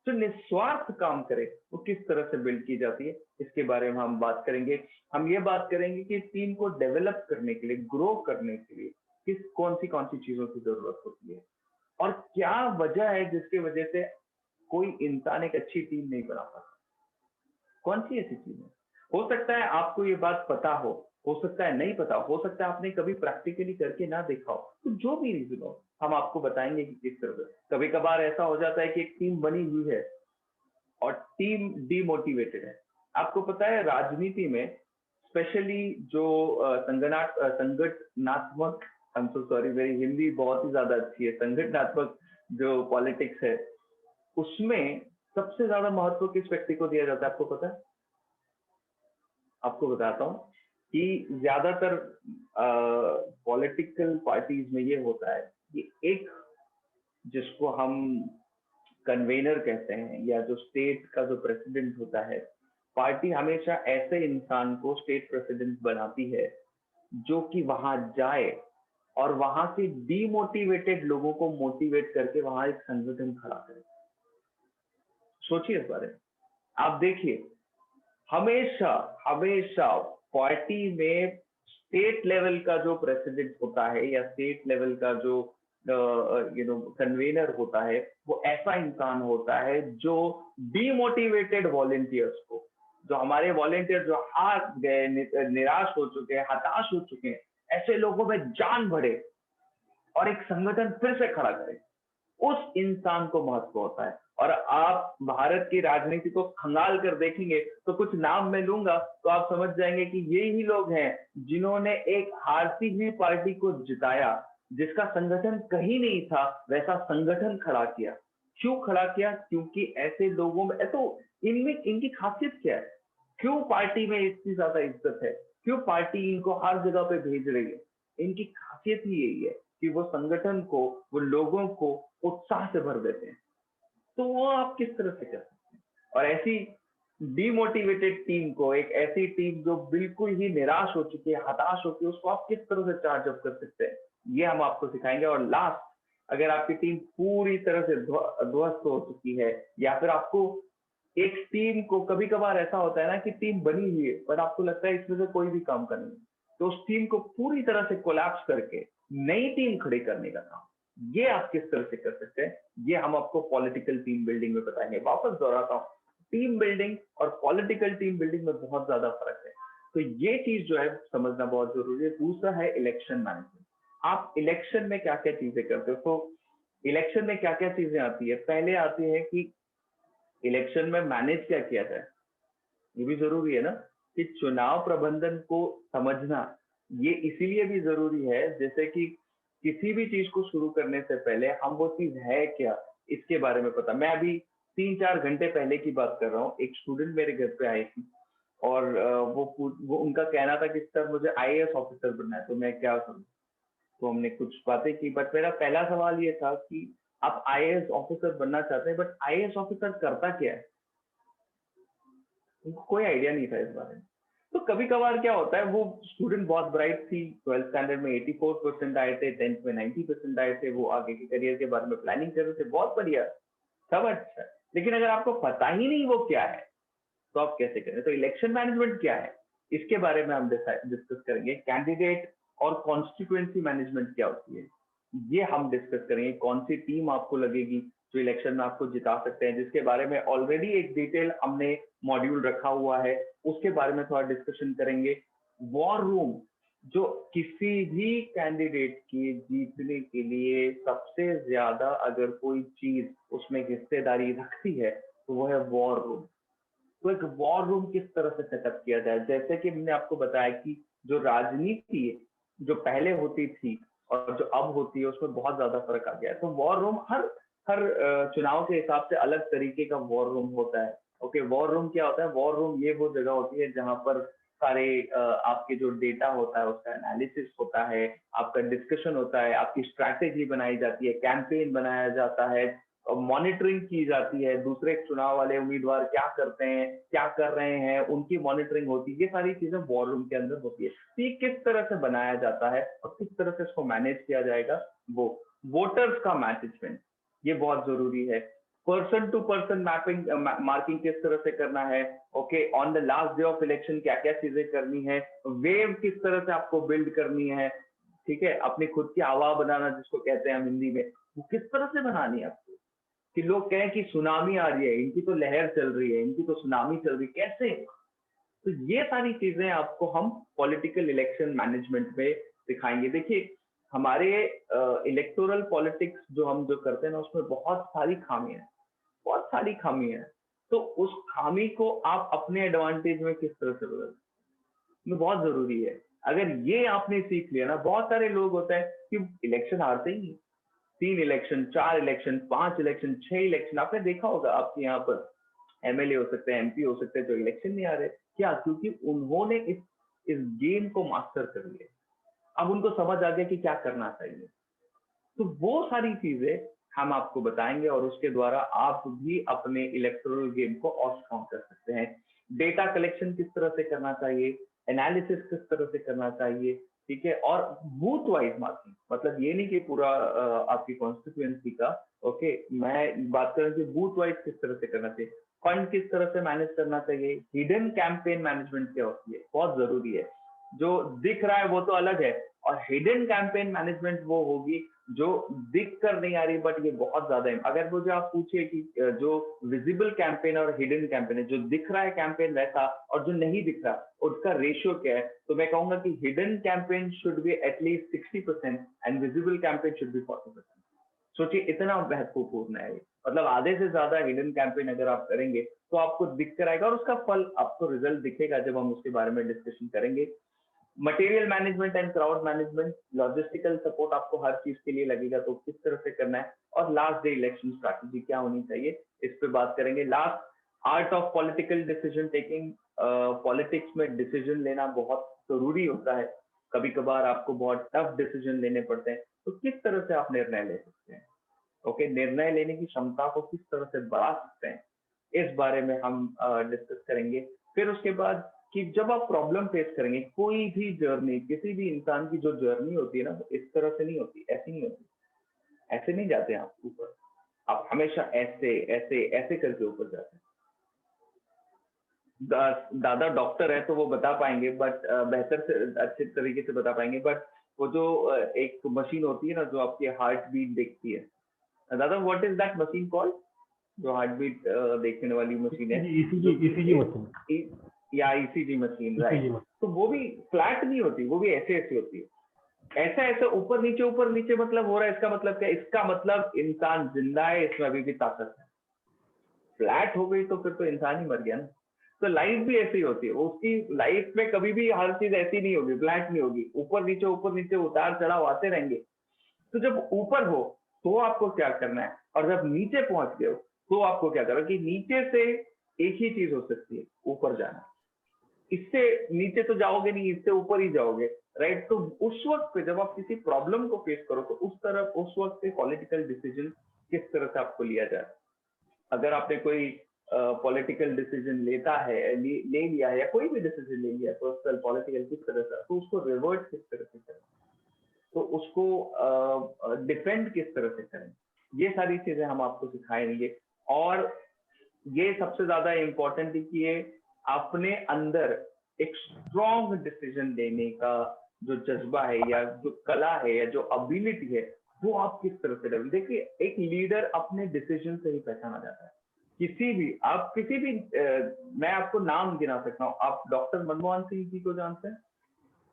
जो निस्वार्थ काम करे, वो किस तरह से बिल्ड की जाती है, इसके बारे में हम बात करेंगे। हम ये बात करेंगे कि टीम को डेवलप करने के लिए, ग्रो करने के लिए कौन सी चीजों की जरूरत होती है और क्या वजह है जिसकी वजह से कोई इंसान एक अच्छी टीम नहीं बना पाता। कौन सी ऐसी चीज है? हो सकता है आपको ये बात पता हो सकता है नहीं पता, हो सकता है आपने कभी प्रैक्टिकली करके ना देखा हो, तो जो भी रीजन हो हम आपको बताएंगे कि किस तरह से। कभी कभार ऐसा हो जाता है कि एक टीम बनी हुई है और टीम डीमोटिवेटेड है। आपको पता है राजनीति में स्पेशली जो संगठनात्मक, आई एम सो सॉरी, मेरी हिंदी बहुत ही ज्यादा अच्छी है, संगठनात्मक जो पॉलिटिक्स है उसमें सबसे ज्यादा महत्व किस व्यक्ति को दिया जाता है, आपको पता है? आपको बताता हूँ कि ज्यादातर पॉलिटिकल पार्टीज में ये होता है कि एक, जिसको हम कन्वेनर कहते हैं, या जो स्टेट का जो प्रेसिडेंट होता है, पार्टी हमेशा ऐसे इंसान को स्टेट प्रेसिडेंट बनाती है जो कि वहां जाए और वहां से डीमोटिवेटेड लोगों को मोटिवेट करके वहां एक संगठन खड़ा करे। सोचिए इस बारे में। आप देखिए, हमेशा हमेशा पार्टी में स्टेट लेवल का जो प्रेसिडेंट होता है या स्टेट लेवल का जो कन्वेनर होता है, वो ऐसा इंसान होता है जो डीमोटिवेटेड वॉलेंटियर्स को, जो हमारे वॉलेंटियर जो हार गए, निराश हो चुके हैं, हताश हो चुके हैं, ऐसे लोगों में जान भरे और एक संगठन फिर से खड़ा करे, उस इंसान को महत्व होता है। और आप भारत की राजनीति को खंगाल कर देखेंगे तो कुछ नाम मैं लूंगा तो आप समझ जाएंगे कि ये ही लोग हैं जिन्होंने एक हारती हुई पार्टी को जिताया, जिसका संगठन कहीं नहीं था, वैसा संगठन खड़ा किया। क्यों खड़ा किया? क्योंकि ऐसे लोगों में, तो इनमें इनकी खासियत क्या है? क्यों पार्टी में इतनी ज्यादा इज्जत है? क्यों पार्टी इनको हर जगह पे भेज रही है? इनकी खासियत ही यही है कि वो संगठन को, वो लोगों को उत्साह से भर देते हैं। तो वो आप किस तरह से कर सकते हैं? और ऐसी डीमोटिवेटेड टीम को, एक ऐसी टीम जो बिल्कुल ही निराश हो चुकी है, हताश हो चुकी है, उसको आप किस तरह से चार्ज अप कर सकते हैं, ये हम आपको सिखाएंगे। और लास्ट अगर आपकी टीम पूरी तरह से ध्वस्त हो चुकी है, या फिर आपको एक टीम को, कभी कभार ऐसा होता है ना कि टीम बनी हुई है बट आपको लगता है इसमें से कोई भी काम करना नहीं, तो उस टीम को पूरी तरह से कोलैप्स करके नई टीम खड़ी करने का काम, ये आप किस तरह से कर सकते हैं, ये हम आपको पॉलिटिकल टीम बिल्डिंग में बताएंगे। वापस दोहराता हूँ, टीम बिल्डिंग और पॉलिटिकल टीम बिल्डिंग में बहुत ज्यादा फर्क है, तो ये चीज जो है समझना बहुत जरूरी है। दूसरा है इलेक्शन मैनेजमेंट। आप इलेक्शन में क्या क्या चीजें करते हो, तो इलेक्शन में क्या क्या चीजें आती है, पहले आती है कि इलेक्शन में मैनेज क्या किया जाए, ये भी जरूरी है ना, कि चुनाव प्रबंधन को समझना ये इसीलिए भी जरूरी है, जैसे कि किसी भी चीज को शुरू करने से पहले हम वो चीज है क्या इसके बारे में पता। मैं अभी 3-4 घंटे पहले की बात कर रहा हूँ, एक स्टूडेंट मेरे घर पे आई थी और वो उनका कहना था कि सर मुझे आईएएस ऑफिसर बनना है, तो मैं क्या करूँ। तो हमने कुछ बातें की, बट मेरा पहला सवाल ये था कि आप आईएएस ऑफिसर बनना चाहते हैं, बट आईएएस ऑफिसर करता क्या है, उनको कोई आइडिया नहीं था इस बारे में। तो कभी कभार क्या होता है, वो स्टूडेंट बहुत ब्राइट थी, 12th स्टैंडर्ड में 84% आए थे, 10th में 90% आए थे, वो आगे के करियर के बारे में प्लानिंग कर रहे थे, बहुत बढ़िया, सब अच्छा है। लेकिन अगर आपको पता ही नहीं वो क्या है, तो आप कैसे करें। तो इलेक्शन मैनेजमेंट क्या है, इसके बारे में हम डिस्कस करेंगे। कैंडिडेट और कॉन्स्टिट्यूएंसी मैनेजमेंट क्या होती है, ये हम डिस्कस करेंगे। कौन सी टीम आपको लगेगी जो इलेक्शन में आपको जिता सकते हैं, जिसके बारे में ऑलरेडी एक डिटेल हमने मॉड्यूल रखा हुआ है, उसके बारे में थोड़ा डिस्कशन करेंगे। वॉर रूम, जो किसी भी कैंडिडेट के जीतने के लिए सबसे ज्यादा अगर कोई चीज उसमें हिस्सेदारी रखती है तो वो है वॉर रूम। तो एक वॉर रूम किस तरह से सेटअप किया जाए, जैसे कि मैंने आपको बताया कि जो राजनीति जो पहले होती थी और जो अब होती है उसमें बहुत ज्यादा फर्क आ गया है। तो वॉर रूम हर हर चुनाव के हिसाब से अलग तरीके का वॉर रूम होता है। ओके, वॉर रूम क्या होता है, वॉर रूम ये वो जगह होती है जहां पर सारे आपके जो डेटा होता है उसका एनालिसिस होता है, आपका डिस्कशन होता है, आपकी स्ट्रैटेजी बनाई जाती है, कैंपेन बनाया जाता है, मॉनिटरिंग की जाती है, दूसरे चुनाव वाले उम्मीदवार क्या करते हैं, क्या कर रहे हैं, उनकी मॉनिटरिंग होती है। ये सारी चीजें वॉर रूम के अंदर होती है। तो ये किस तरह से बनाया जाता है और किस तरह से इसको मैनेज किया जाएगा, वो वोटर्स का मैनेजमेंट, ये बहुत जरूरी है। Person to person mapping marking किस तरह से करना है, okay, on the last day of election क्या क्या चीजें करनी है, वेव किस तरह से आपको बिल्ड करनी है, ठीक है, अपनी खुद की आवाज बनाना जिसको कहते हैं हम हिंदी में, वो किस तरह से बनानी है आपको, कि लोग कहें कि सुनामी आ रही है, इनकी तो लहर चल रही है, इनकी तो सुनामी चल रही है, कैसे। तो ये सारी चीजें आपको हम पॉलिटिकल इलेक्शन मैनेजमेंट में सिखाएंगे। देखिए, हमारे इलेक्टोरल पॉलिटिक्स जो करते हैं ना, उसमें बहुत सारी खामियां हैं, बहुत सारी खामियां हैं। तो उस खामी को आप अपने एडवांटेज में किस तरह से बदल, ये बहुत जरूरी है। अगर ये आपने सीख लिया ना, बहुत सारे लोग होते हैं कि इलेक्शन हारते ही नहीं, 3 इलेक्शन, 4 इलेक्शन, 5 इलेक्शन, 6 इलेक्शन, आपने देखा होगा आपके यहाँ पर एमएलए हो सकते हैं, एमपी हो सकते हैं, जो इलेक्शन नहीं आ रहे, क्या, क्योंकि उन्होंने इस गेम को मास्टर कर लिया, अब उनको समझ आ गया कि क्या करना चाहिए। तो वो सारी चीजें हम आपको बताएंगे और उसके द्वारा आप भी अपने इलेक्टोरल गेम को और स्ट्रॉन्ग कर सकते हैं। डेटा कलेक्शन किस तरह से करना चाहिए, एनालिसिस किस तरह से करना चाहिए, ठीक है, और बूथ वाइज मार्किंग, मतलब ये नहीं कि पूरा आपकी कॉन्स्टिट्यूएंसी का, ओके, मैं बात कर रहा हूँ कि बूथ वाइज किस तरह से करना चाहिए, फंड किस तरह से मैनेज करना चाहिए, हिडन कैंपेन मैनेजमेंट क्या होती है, बहुत जरूरी है। जो दिख रहा है वो तो अलग है, और हिडन कैंपेन मैनेजमेंट वो होगी जो दिख कर नहीं आ रही, बट ये बहुत ज्यादा है। अगर मुझे आप पूछिए कि जो विजिबल कैंपेन और हिडन कैंपेन है, जो दिख रहा है कैंपेन वैसा और जो नहीं दिख रहा उसका रेशियो क्या है, तो मैं कहूंगा कि hidden campaign should be at least 60% and visible campaign should be 40%। सोचिए, इतना महत्वपूर्ण है ये। मतलब आधे से ज्यादा हिडन कैंपेन अगर आप करेंगे तो आपको दिख कर आएगा, और उसका फल आपको रिजल्ट दिखेगा जब हम उसके बारे में डिस्कशन करेंगे। Material management and crowd management, logistical support आपको हर चीज के लिए लगेगा, तो किस तरह से करना है, और लास्ट डे इलेक्शन स्ट्रैटेजी क्या होनी चाहिए, इस पे बात करेंगे। Last, art of political decision taking. Politics में डिसीजन लेना बहुत जरूरी होता है, कभी कभार आपको बहुत टफ डिसीजन लेने पड़ते हैं, तो किस तरह से आप निर्णय ले सकते हैं, ओके, निर्णय लेने की क्षमता को किस तरह से बढ़ा सकते हैं, इस बारे में हम डिस्कस करेंगे। फिर उसके बाद कि जब आप प्रॉब्लम फेस करेंगे, कोई भी जर्नी, किसी भी इंसान की जो जर्नी होती है ना, वो इस तरह से नहीं होती, ऐसी नहीं होती। ऐसे नहीं जाते आप ऊपर, आप हमेशा ऐसे ऐसे ऐसे करके ऊपर जाते हैं। दादा डॉक्टर है तो वो बता पाएंगे, बट बेहतर से अच्छे तरीके से बता पाएंगे। बट वो जो एक मशीन होती है ना जो आपकी हार्ट बीट देखती है, दादा what is that machine called, जो हार्ट बीट देखने वाली मशीन है, ईसीजी जो कि ईसीजी मशीन, या ECG machine, ECG right. Machine. तो वो भी फ्लैट नहीं होती, वो भी ऐसे ऐसे होती है, ऐसा ऐसा ऊपर नीचे मतलब हो रहा है। इसका मतलब क्या, इसका मतलब इंसान जिंदा है, इसमें अभी भी ताकत है। फ्लैट हो गई तो फिर तो इंसान ही मर गया ना। तो लाइफ भी ऐसी होती है, उसकी लाइफ में कभी भी हर चीज ऐसी नहीं होगी, फ्लैट नहीं होगी, ऊपर नीचे उतार चढ़ाव आते रहेंगे। तो जब ऊपर हो तो आपको क्या करना है, और जब नीचे पहुंच गए हो तो आपको क्या करना है, कि नीचे से एक ही चीज हो सकती है, ऊपर जाना। इससे नीचे तो जाओगे नहीं, इससे ऊपर ही जाओगे, राइट। तो उस वक्त पे जब आप किसी प्रॉब्लम को फेस करो तो उस वक्त पे पॉलिटिकल डिसीजन किस तरह से आपको लिया जाए। अगर आपने कोई पॉलिटिकल डिसीजन ले लिया है, या कोई भी डिसीजन ले लिया पर्सनल पॉलिटिकल किस तरह से, तो उसको रिवर्ट किस तरह से करें, तो उसको डिफेंड किस तरह से करें, ये सारी चीजें हम आपको सिखाएंगे। और ये सबसे ज्यादा इम्पोर्टेंट है कि ये अपने अंदर एक स्ट्रॉन्ग डिसीजन लेने का जो जज्बा है, या जो कला है, या जो अबिलिटी है, वो आप किस तरह से डेवलप। देखिए, एक लीडर अपने डिसीजन से ही पहचाना जाता है। किसी भी मैं आपको नाम गिना सकता हूँ। आप डॉक्टर मनमोहन सिंह जी को जानते हैं?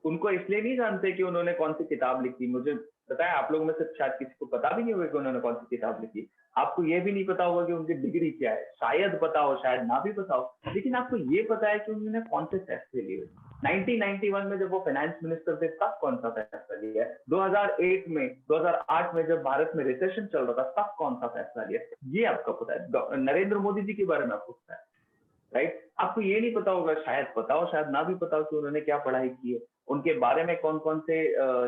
उनको इसलिए नहीं जानते कि उन्होंने कौन सी किताब लिखी, मुझे पता है आप लोगों में से शायद किसी को पता भी नहीं होगा कि उन्होंने कौन सी किताब लिखी। आपको ये भी नहीं पता होगा कि उनकी डिग्री क्या है, शायद पता हो, शायद ना भी पता हो, लेकिन आपको ये पता है कि उन्होंने कौन से फैसले लिए। 1991 में जब वो फाइनेंस मिनिस्टर थे तब कौन सा फैसला लिया, 2008 में जब भारत में रिसेशन चल रहा था तब कौन सा फैसला लिया, ये आपको पता है। नरेंद्र मोदी जी के बारे में आपको पता है, राइट। आपको ये नहीं पता होगा, शायद पता हो, शायद ना भी पता हो कि उन्होंने क्या पढ़ाई की है, उनके बारे में कौन कौन से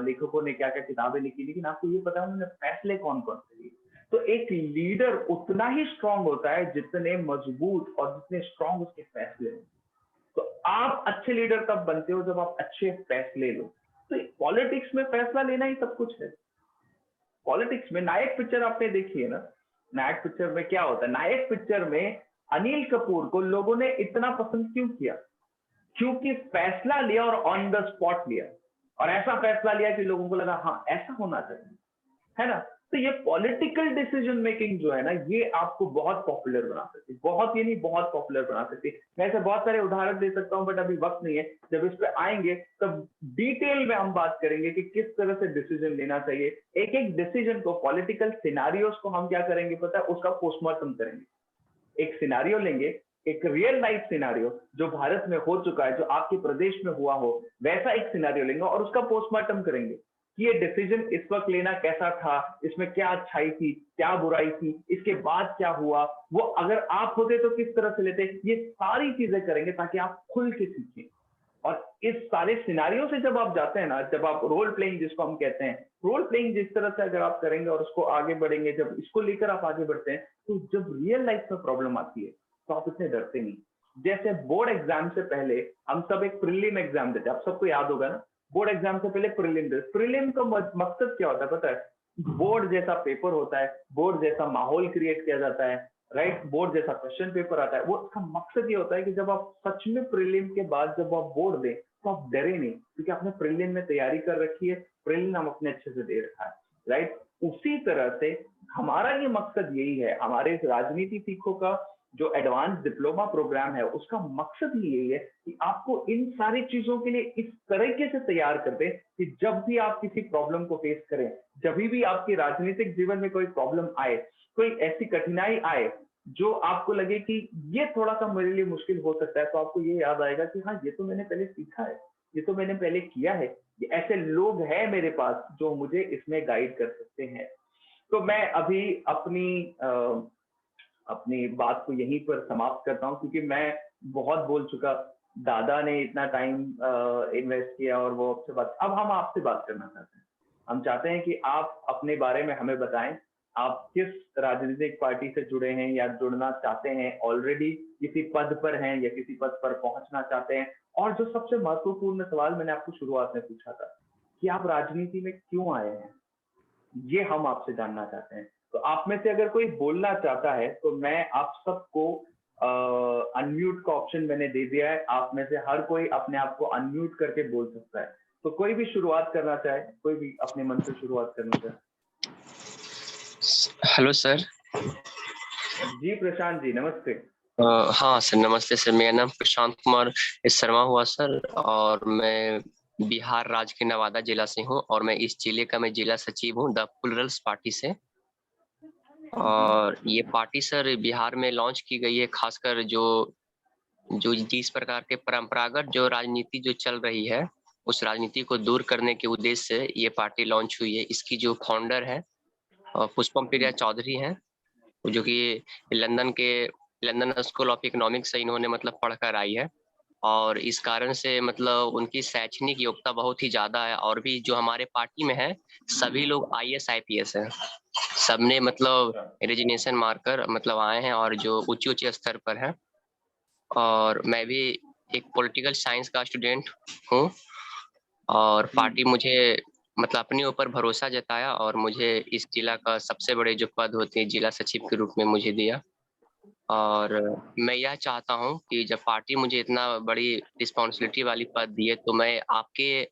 लेखकों ने क्या क्या किताबें लिखी, लेकिन आपको ये पता है उन्होंने फैसले कौन कौन से लिए। तो एक लीडर उतना ही स्ट्रांग होता है जितने मजबूत और जितने स्ट्रांग उसके फैसले हो। तो आप अच्छे लीडर तब बनते हो जब आप अच्छे फैसले लो। तो पॉलिटिक्स में फैसला लेना ही सब कुछ है। पॉलिटिक्स में नायक पिक्चर आपने देखी है ना, नायक पिक्चर में क्या होता है, नायक पिक्चर में अनिल कपूर को लोगों ने इतना पसंद क्यों किया, क्योंकि फैसला लिया और ऑन द स्पॉट लिया, और ऐसा फैसला लिया कि लोगों को लगा हाँ ऐसा होना चाहिए, है ना। तो ये पॉलिटिकल डिसीजन मेकिंग जो है ना, ये आपको बहुत पॉपुलर बना सकती है, बहुत ये नहीं बहुत पॉपुलर बना सकती है। मैं ऐसे बहुत सारे उदाहरण दे सकता हूं, बट अभी वक्त नहीं है। जब इस पे आएंगे तब डिटेल में हम बात करेंगे कि किस तरह से डिसीजन लेना चाहिए। एक एक डिसीजन को, पॉलिटिकल सिनारियोस को हम क्या करेंगे पता है, उसका पोस्टमार्टम करेंगे। एक सिनारियो लेंगे, एक रियल लाइफ सिनारियो जो भारत में हो चुका है, जो आपके प्रदेश में हुआ हो, वैसा एक सिनारियो लेंगे और उसका पोस्टमार्टम करेंगे कि ये डिसीजन इस वक्त लेना कैसा था, इसमें क्या अच्छाई थी, क्या बुराई थी, इसके बाद क्या हुआ, वो अगर आप होते तो किस तरह से लेते। ये सारी चीजें करेंगे ताकि आप खुल के सीखें। और इस सारे सिनारियो से जब आप जाते हैं ना, जब आप रोल प्लेइंग जिसको हम कहते हैं, रोल प्लेइंग जिस तरह से अगर आप करेंगे और उसको आगे बढ़ेंगे, जब इसको लेकर आप आगे बढ़ते हैं, तो जब रियल लाइफ में प्रॉब्लम आती है तो आप इतने डरते नहीं। जैसे बोर्ड एग्जाम से पहले हम सब एक प्रीलिम एग्जाम देते हैं, आप सबको याद होगा ना, बोर्ड एग्जाम से पहले प्रीलिम देते। प्रीलिम का मकसद क्या होता है पता है, बोर्ड जैसा पेपर होता है, बोर्ड जैसा माहौल क्रिएट किया जाता है, राइट। बोर्ड जैसा क्वेश्चन पेपर आता है। वो उसका मकसद ये होता है कि जब आप सच में प्रीलिम के बाद जब आप बोर्ड दें तो आप डरे नहीं, क्योंकि आपने प्रीलिम में तैयारी कर रखी है, प्रीलिम हम अपने अच्छे से दे रखा है, राइट। उसी तरह से हमारा ये मकसद यही है, हमारे इस राजनीति सीखो का जो एडवांस डिप्लोमा प्रोग्राम है उसका मकसद ही यही है कि आपको इन सारी चीजों के लिए इस तरीके से तैयार कर दे कि जब भी आप किसी प्रॉब्लम को फेस करें, जब भी आपके राजनीतिक जीवन में कोई प्रॉब्लम आए, कोई ऐसी कठिनाई आए जो आपको लगे कि ये थोड़ा सा मेरे लिए मुश्किल हो सकता है, तो आपको ये याद आएगा कि हाँ ये तो मैंने पहले सीखा है, ये तो मैंने पहले किया है, ये ऐसे लोग हैं मेरे पास जो मुझे इसमें गाइड कर सकते हैं। तो मैं अभी अपनी बात को यहीं पर समाप्त करता हूँ, क्योंकि मैं बहुत बोल चुका। दादा ने इतना टाइम इन्वेस्ट किया और वो आपसे बात, अब हम आपसे बात करना चाहते हैं। हम चाहते हैं कि आप अपने बारे में हमें बताएं, आप किस राजनीतिक पार्टी से जुड़े हैं या जुड़ना चाहते हैं, ऑलरेडी किसी पद पर हैं या किसी पद पर पहुंचना चाहते हैं, और जो सबसे महत्वपूर्ण सवाल मैंने आपको शुरुआत में पूछा था कि आप राजनीति में क्यों आए हैं, ये हम आपसे जानना चाहते हैं। तो आप में से अगर कोई बोलना चाहता है तो मैं आप सबको अनम्यूट का ऑप्शन मैंने दे दिया है। आप में से हर कोई अपने आप को अनम्यूट करके बोल सकता है। तो कोई भी शुरुआत करना चाहे, कोई भी अपने मन से शुरुआत करना चाहे। Hello sir. जी प्रशांत जी, नमस्ते। हाँ सर, नमस्ते सर। मेरा नाम प्रशांत कुमार शर्मा हुआ सर, और मैं बिहार राज्य के नवादा जिला से हूँ, और मैं इस जिले का मैं जिला सचिव हूँ द प्लुरल्स पार्टी से। और ये पार्टी सर बिहार में लॉन्च की गई है, खासकर जो जो जिस प्रकार के परंपरागत जो राजनीति जो चल रही है, उस राजनीति को दूर करने के उद्देश्य से ये पार्टी लॉन्च हुई है। इसकी जो फाउंडर है पुष्पम प्रिया चौधरी हैं, जो कि लंदन स्कूल ऑफ इकोनॉमिक्स से इन्होंने मतलब पढ़कर आई है, और इस कारण से मतलब उनकी शैक्षणिक योग्यता बहुत ही ज्यादा है। और भी जो हमारे पार्टी में है सभी लोग IAS IPS हैं, सबने मतलब रेजिग्नेशन मारकर मतलब आए हैं, और जो ऊंचे ऊंचे स्तर पर है। और मैं भी एक पॉलिटिकल साइंस का स्टूडेंट हूँ, और पार्टी मुझे मतलब अपने ऊपर भरोसा जताया, और मुझे इस जिला का सबसे बड़े जो पद होते हैं जिला सचिव के रूप में मुझे दिया। और मैं यह चाहता हूं कि जब पार्टी मुझे इतना बड़ी रिस्पॉन्सिबिलिटी वाली पद दी है, तो मैं आपके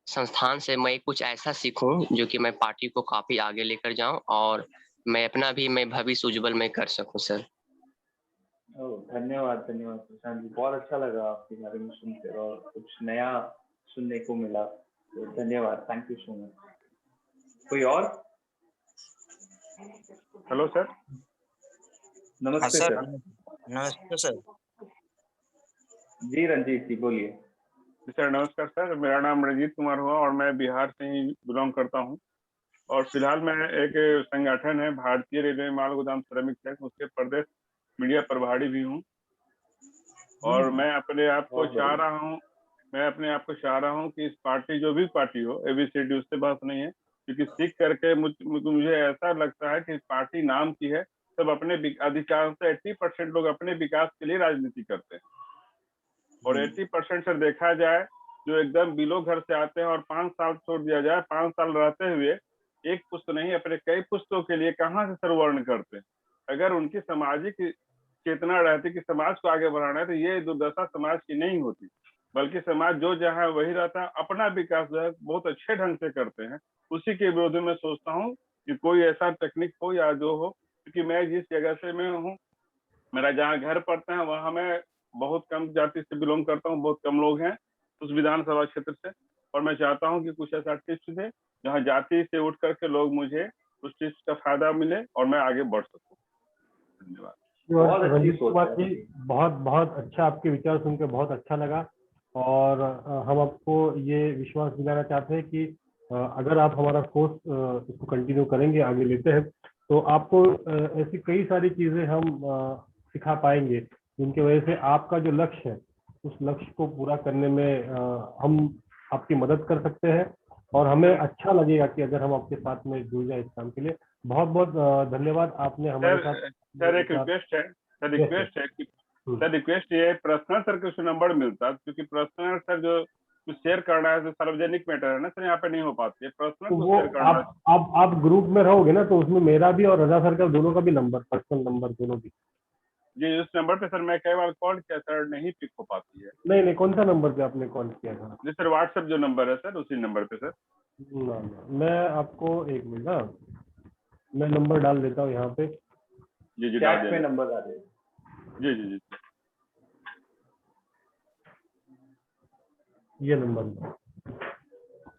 संस्थान से मैं कुछ ऐसा सीखूं जो कि मैं पार्टी को काफी आगे लेकर जाऊं, और मैं अपना भी मैं भविष्य उज्जवल में कर सकूं सर। धन्यवाद धन्यवाद प्रशांत जी, बहुत अच्छा लगा आपके बारे में सुनकर और कुछ नया सुनने को मिला। तो धन्यवाद, थैंक यू सो मच। कोई और? Hello sir. नमस्ते सर। सर। नमस्ते सर। जी रंजीत जी, बोलिए। सर नमस्कार सर, मेरा नाम रंजीत कुमार हुआ और मैं बिहार से ही बिलोंग करता हूं। और फिलहाल मैं एक संगठन है भारतीय रेलवे माल गोदाम श्रमिक संघ, उसके प्रदेश मीडिया प्रभारी भी हूं। और मैं अपने आप को चाह रहा हूं कि इस पार्टी, जो भी पार्टी हो, ABCD उससे बात नहीं है, क्योंकि सीख करके मुझे ऐसा लगता है कि पार्टी नाम की है, सब अपने अधिकांश 80% लोग अपने विकास के लिए राजनीति करते हैं। और 80% से देखा जाए जो एकदम बिलो घर से आते हैं और 5 साल छोड़ दिया जाए, 5 साल रहते हुए एक पुस्त नहीं अपने कई पुस्तों के लिए कहाँ से सर्वर्ण करते हैं। अगर उनकी सामाजिक चेतना रहती कि समाज को आगे बढ़ाना है, तो ये दुर्दशा समाज की नहीं होती, बल्कि समाज जो जहाँ वही रहता है, अपना विकास जो है बहुत अच्छे ढंग से करते हैं। उसी के विरोध में सोचता हूँ कि कोई ऐसा टेक्निक हो या जो हो, क्योंकि मैं जिस जगह से मैं हूँ, मेरा जहाँ घर पड़ता है, वहाँ मैं बहुत कम जाति से बिलोंग करता हूँ, बहुत कम लोग हैं उस विधानसभा क्षेत्र से। और मैं चाहता हूँ कि कुछ ऐसा टिप्स दे जहाँ जाति से उठ करके लोग मुझे उस टिप्स का फायदा मिले और मैं आगे बढ़ सकूँ। धन्यवाद। रंजीत कुमार जी, बहुत बहुत अच्छा, आपके विचार सुनकर बहुत अच्छा लगा। और हम आपको ये विश्वास दिलाना चाहते हैं कि अगर आप हमारा कोर्स इसको कंटिन्यू करेंगे, आगे लेते हैं, तो आपको ऐसी कई सारी चीजें हम सिखा पाएंगे जिनकी वजह से आपका जो लक्ष्य है उस लक्ष्य को पूरा करने में हम आपकी मदद कर सकते हैं। और हमें अच्छा लगेगा कि अगर हम आपके साथ में जुड़ जाए इस काम के लिए। बहुत बहुत धन्यवाद, आपने हमारे साथ। सर एक रिक्वेस्ट है, सर रिक्वेस्ट ये है, पर्सनल सर कुछ नंबर मिलता, क्योंकि पर्सनल सर जो कुछ शेयर करना है, सार्वजनिक मैटर है ना सर, यहाँ पे नहीं हो पाती है पर्सनल तो कुछ वो शेयर करना। आप ग्रुप में रहोगे ना, तो उसमें मेरा भी और रजा सर का दोनों का भी नंबर, पर्सनल नंबर दोनों भी। जी, उस नंबर पे सर मैं कई बार कॉल किया सर, नहीं पिक हो पाती है। नहीं, कौन सा नंबर पे आपने कॉल किया था? जी सर, व्हाट्सएप जो नंबर है सर, उसी नंबर पे सर। ना, मैं आपको एक मिनट ना, मैं नंबर डाल देता हूँ यहाँ पे। जी चैट में नंबर डाल दे। जी ये नंबर।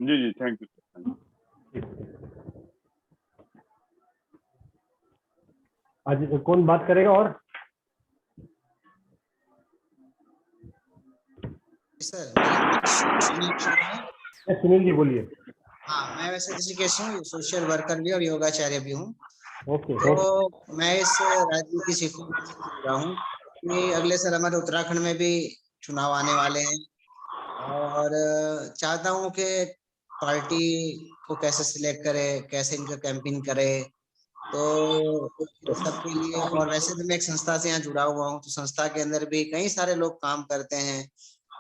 जी थैंक यू सर। आज कौन बात करेगा? और सर मेरा सुनील जी बोलिए। हाँ, मैं वैसे ऋषिकेश हूँ, सोशल वर्कर भी और योगाचार्य भी हूँ। ओके। तो मैं इस राजनीति सीखने रहा हूँ कि अगले साल हमारे उत्तराखंड में भी चुनाव आने वाले हैं, और चाहता हूँ कि पार्टी को कैसे सिलेक्ट करे, कैसे इनका कैंपेन करे, तो सबके लिए। और वैसे भी मैं एक संस्था से यहाँ जुड़ा हुआ हूँ, तो संस्था के अंदर भी कई सारे लोग काम करते हैं,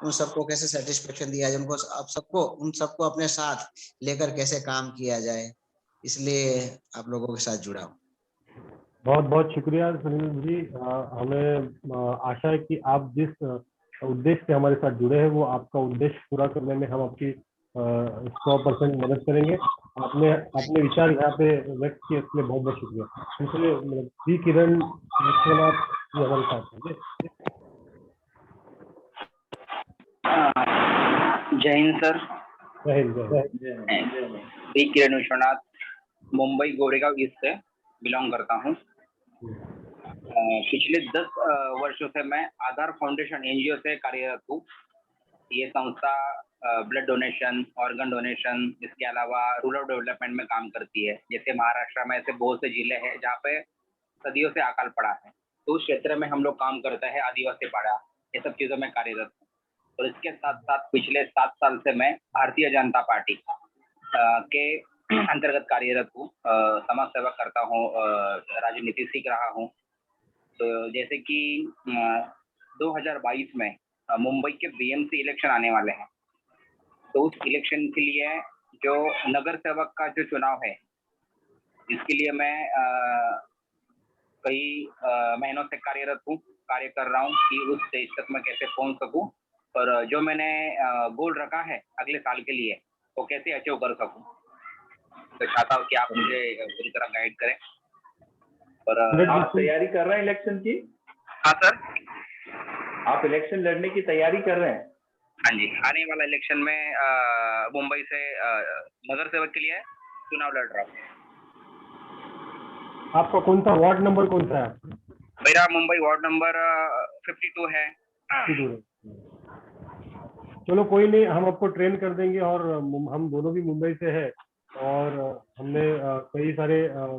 उन सबको कैसे सेटिस्फेक्शन दिया जाए, उनको आप सबको उन सबको अपने साथ लेकर कैसे काम किया जाए, इसलिए आप लोगों के साथ जुड़ा हूँ। बहुत बहुत शुक्रिया सुनील जी। हमें आशा है कि आप जिस उद्देश्य से हमारे साथ जुड़े हैं वो आपका उद्देश्य पूरा करने में हम आपकी 100% मदद करेंगे। आपने अपने विचार यहाँ पे व्यक्त किए, इसके लिए बहुत बहुत शुक्रिया। दूसरे जी किरण विश्वनाथ जी हमारे साथ हैं। जय हिंद सर। जय हिंद। जय हिंद। बी किरण विश्वनाथ, मुंबई गोरेगांव ईस्ट से बिलोंग करता हूँ। पिछले 10 वर्षों से मैं आधार फाउंडेशन एनजीओ से कार्यरत हूँ। ये संस्था ब्लड डोनेशन, ऑर्गन डोनेशन, इसके अलावा रूरल डेवलपमेंट में काम करती है। जैसे महाराष्ट्र में ऐसे बहुत से जिले हैं जहाँ पे सदियों से अकाल पड़ा है, तो उस क्षेत्र में हम लोग काम करते हैं। आदिवासी पाड़ा, ये सब चीज़ों में कार्यरत हूँ। और इसके साथ साथ पिछले 7 साल से मैं भारतीय जनता पार्टी के अंतर्गत कार्यरत हूँ। समाज सेवा करता हूँ, राजनीति सीख रहा हूँ। तो जैसे कि 2022 में मुंबई के बीएमसी इलेक्शन आने वाले हैं, तो उस इलेक्शन के लिए जो नगर सेवक का जो चुनाव है, इसके लिए मैं कई महीनों से कार्यरत हूँ, कार्य कर रहा हूँ कि उस स्टेज तक मैं कैसे पहुँच सकूँ, और जो मैंने गोल रखा है अगले साल के लिए वो कैसे अचीव कर सकूँ। तो चाहता हूँ कि आप मुझे पूरी तरह गाइड करें। और आप तैयारी कर रहे हैं इलेक्शन की? हाँ सर। आप इलेक्शन लड़ने की तैयारी कर रहे हैं? हाँ जी, आने वाला इलेक्शन में मुंबई से नगर सेवक के लिए चुनाव लड़ रहा हूँ। आपका कौन सा वार्ड नंबर कौन सा है? मेरा मुंबई वार्ड नंबर 52 है। चलो कोई नहीं, हम आपको ट्रेन कर देंगे। और हम दोनों भी मुंबई से हैं और हमने कई सारे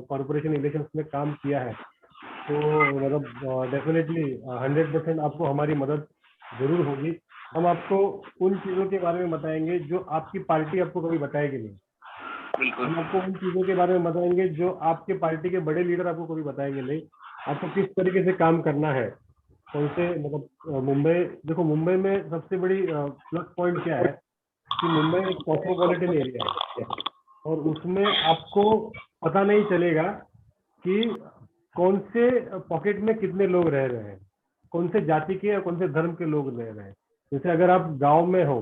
कॉर्पोरेशन इलेक्शंस में काम किया है, तो मतलब डेफिनेटली 100% आपको हमारी मदद जरूर होगी। हम आपको उन चीज़ों के बारे में बताएंगे जो आपकी पार्टी आपको कभी बताएगी नहीं। हम आपको उन चीज़ों के बारे में बताएंगे जो आपके पार्टी के बड़े लीडर आपको कभी बताएंगे नहीं। आपको किस तरीके से काम करना है, कौन से मतलब मुंबई, देखो मुंबई में सबसे बड़ी प्लस पॉइंट क्या है कि मुंबई एक कॉस्मोपॉलिटन एरिया है और उसमें आपको पता नहीं चलेगा कि कौन से पॉकेट में कितने लोग रह रहे हैं, कौन से जाति के या कौन से धर्म के लोग रह रहे हैं। जैसे अगर आप गांव में हो,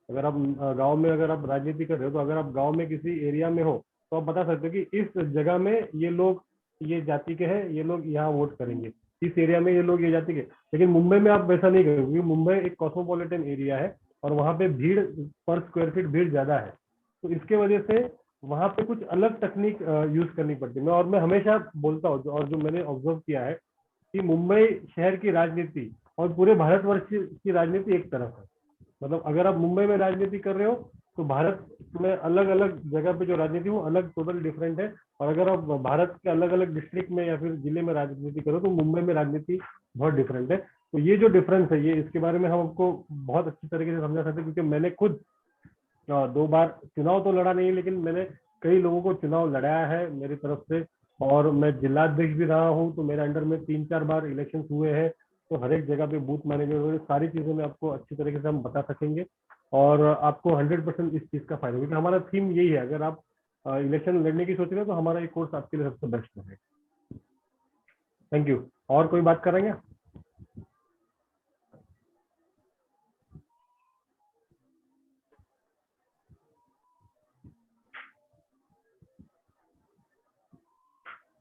अगर आप गांव में अगर आप राजनीति कर रहे हो, तो अगर आप गांव में किसी एरिया में हो तो आप बता सकते हो कि इस जगह में ये लोग ये जाति के हैं, ये लोग यहाँ वोट करेंगे, इस एरिया में ये लोग ये जाति के। लेकिन मुंबई में आप वैसा नहीं करोगे, क्योंकि मुंबई एक कॉस्मोपॉलिटन एरिया है और वहाँ पे भीड़ पर स्क्वायर फीट भीड़ ज्यादा है, तो इसके वजह से वहाँ पे कुछ अलग तकनीक यूज करनी पड़ती है। और मैं हमेशा बोलता हूँ और जो मैंने ऑब्जर्व किया है कि मुंबई शहर की राजनीति और पूरे भारतवर्ष की राजनीति एक तरफ है। मतलब अगर आप मुंबई में राजनीति कर रहे हो तो भारत में अलग अलग जगह पे जो राजनीति वो अलग टोटल डिफरेंट है, और अगर आप भारत के अलग अलग डिस्ट्रिक्ट में या फिर जिले में राजनीति करो तो मुंबई में राजनीति बहुत डिफरेंट है। तो ये जो डिफरेंस है, ये इसके बारे में हम आपको बहुत अच्छी तरीके से समझा सकते हैं, क्योंकि मैंने खुद 2 बार चुनाव तो लड़ा नहीं, लेकिन मैंने कई लोगों को चुनाव लड़ाया है मेरी तरफ से, और मैं जिलाध्यक्ष भी रहा हूँ, तो मेरे अंडर में 3-4 बार इलेक्शन हुए हैं। तो हर एक जगह पे बूथ मैनेजर, सारी चीजें मैं आपको अच्छी तरीके से हम बता सकेंगे और आपको 100% इस चीज का फायदा, क्योंकि हमारा थीम यही है, अगर आप इलेक्शन लड़ने की सोच रहे हो तो हमारा ये कोर्स आपके लिए सबसे बेस्ट है। Thank you. और कोई बात करेंगे?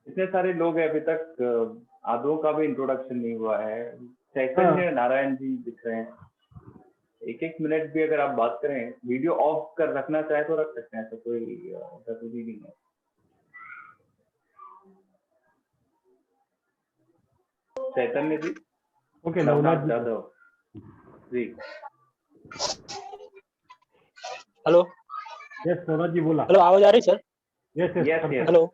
इतने सारे लोग हैं, अभी तक आदों का भी इंट्रोडक्शन नहीं हुआ है। चैतन्य नारायण जी दिख रहे हैं, 1-1 मिनट भी अगर आप बात करें, वीडियो ऑफ कर रखना चाहे तो रख सकते हैं, तो कोई जरूरी नहीं है। Chaitanya ji. Okay, Navnath Yadav ji. Hello. Yes Navnath जी बोला। हेलो, आवाज आ रही sir? Yes yes yes. Hello.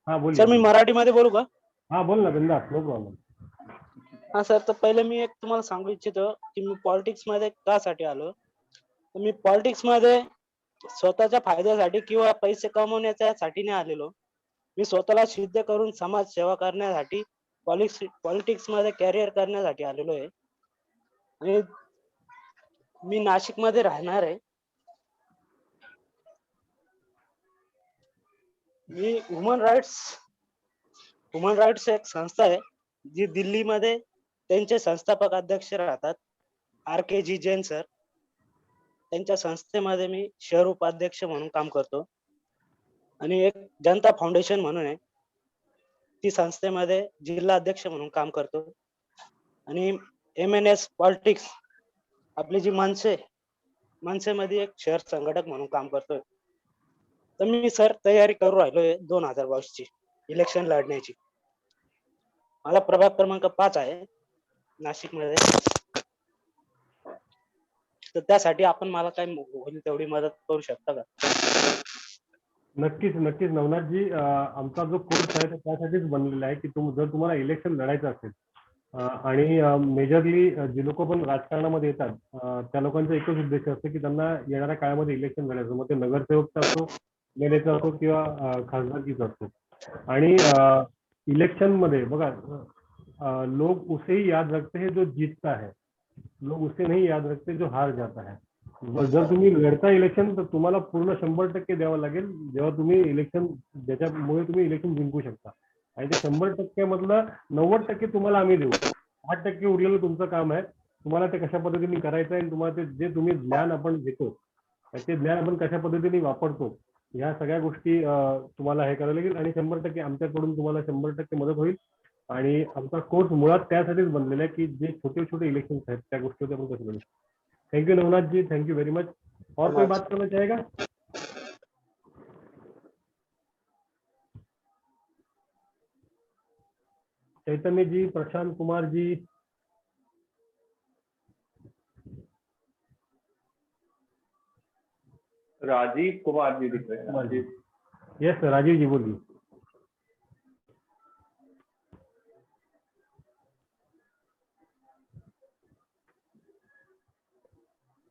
हाँ बोलिए सर, मी मराठीमध्ये बोलू का? हाँ बोल ना, बिंदास, नो प्रॉब्लेम। हा सर, तर पहिले मी एक तुम्हाला सांगू इच्छितो की मी पॉलिटिक्स मध्ये कासाठी आलो. तर मी पॉलिटिक्स मध्ये स्वतःच्या फायद्यासाठी किंवा पैसे कमवण्यासाठी नाही आलेलो. मी स्वतःला सिद्ध करून समाज सेवा करण्यासाठी पॉलिटिक्स मध्ये कॅरियर करण्यासाठी आलेलो आहे. आणि मी नाशिक मध्ये राहणार आहे. मी ह्युमन राईट्स एक संस्था आहे जी दिल्लीमध्ये त्यांचे संस्थापक अध्यक्ष राहतात RKG जैन सर. त्यांच्या संस्थेमध्ये मी शहर उपाध्यक्ष म्हणून काम करतो आणि एक जनता फाउंडेशन म्हणून आहे ती संस्थेमध्ये जिल्हा अध्यक्ष म्हणून काम करतो आणि MNS पॉलिटिक्स आपली जी मनसेमध्ये एक शहर संघटक म्हणून काम करतोय. तर मी सर तयारी करू राहिलोय 2022 ची इलेक्शन लढण्याची. मला प्रभाग क्रमांक 5 आहे नाशिक मध्ये. तर त्यासाठी आपण मला काय होईल तेवढी मदत करू शकता का? नक्कीच नक्कीच नवनाथजी, आमचा जो कोर्स आहे तो त्यासाठीच बनलेला आहे की जर तुम्हाला इलेक्शन लढायचं असेल आणि मेजरली जी लोक पण राजकारणामध्ये येतात त्या लोकांचा एकच उद्देश असतो की त्यांना येणाऱ्या काळामध्ये इलेक्शन लढायचं, मग ते नगरसेवकचा असो, MLAचा असो किंवा खासदारकीचा असो. आणि इलेक्शन मध्ये बघा, लोग उसे ही याद रखते हैं जो जीतता है, लोग उसे नहीं याद रखते जो हार जाता है. जर तुम्ही लढता इलेक्शन तर तुम्हाला पूर्ण 100% द्यावं लागेल जेव्हा तुम्ही इलेक्शन, ज्याच्यामुळे तुम्ही इलेक्शन जिंकू शकता. आणि ते 100% मधलं 90% तुम्हाला आम्ही देऊ. 8% उरलेलं तुमचं काम आहे. तुम्हाला ते कशा पद्धतीने करायचं आहे, तुम्हाला ते जे तुम्ही ज्ञान आपण देतो ते ज्ञान आपण कशा पद्धतीने वापरतो ह्या सगळ्या गोष्टी तुम्हाला हे करायला लागेल. आणि 100% आमच्याकडून तुम्हाला 100% मदत होईल. आणि आमचा कोर्स मुळात त्यासाठीच बनलेला आहे की जे छोटे छोटे इलेक्शन आहेत त्या गोष्टी आपण कसं करू. Thank you Navnath ji, thank you very much. और कोई बात करना चाहेगा? चैतन्य जी, प्रशांत कुमार जी, राजीव कुमार जी दिख रहे हैं. राजीव. यस राजीव जी बोलिए.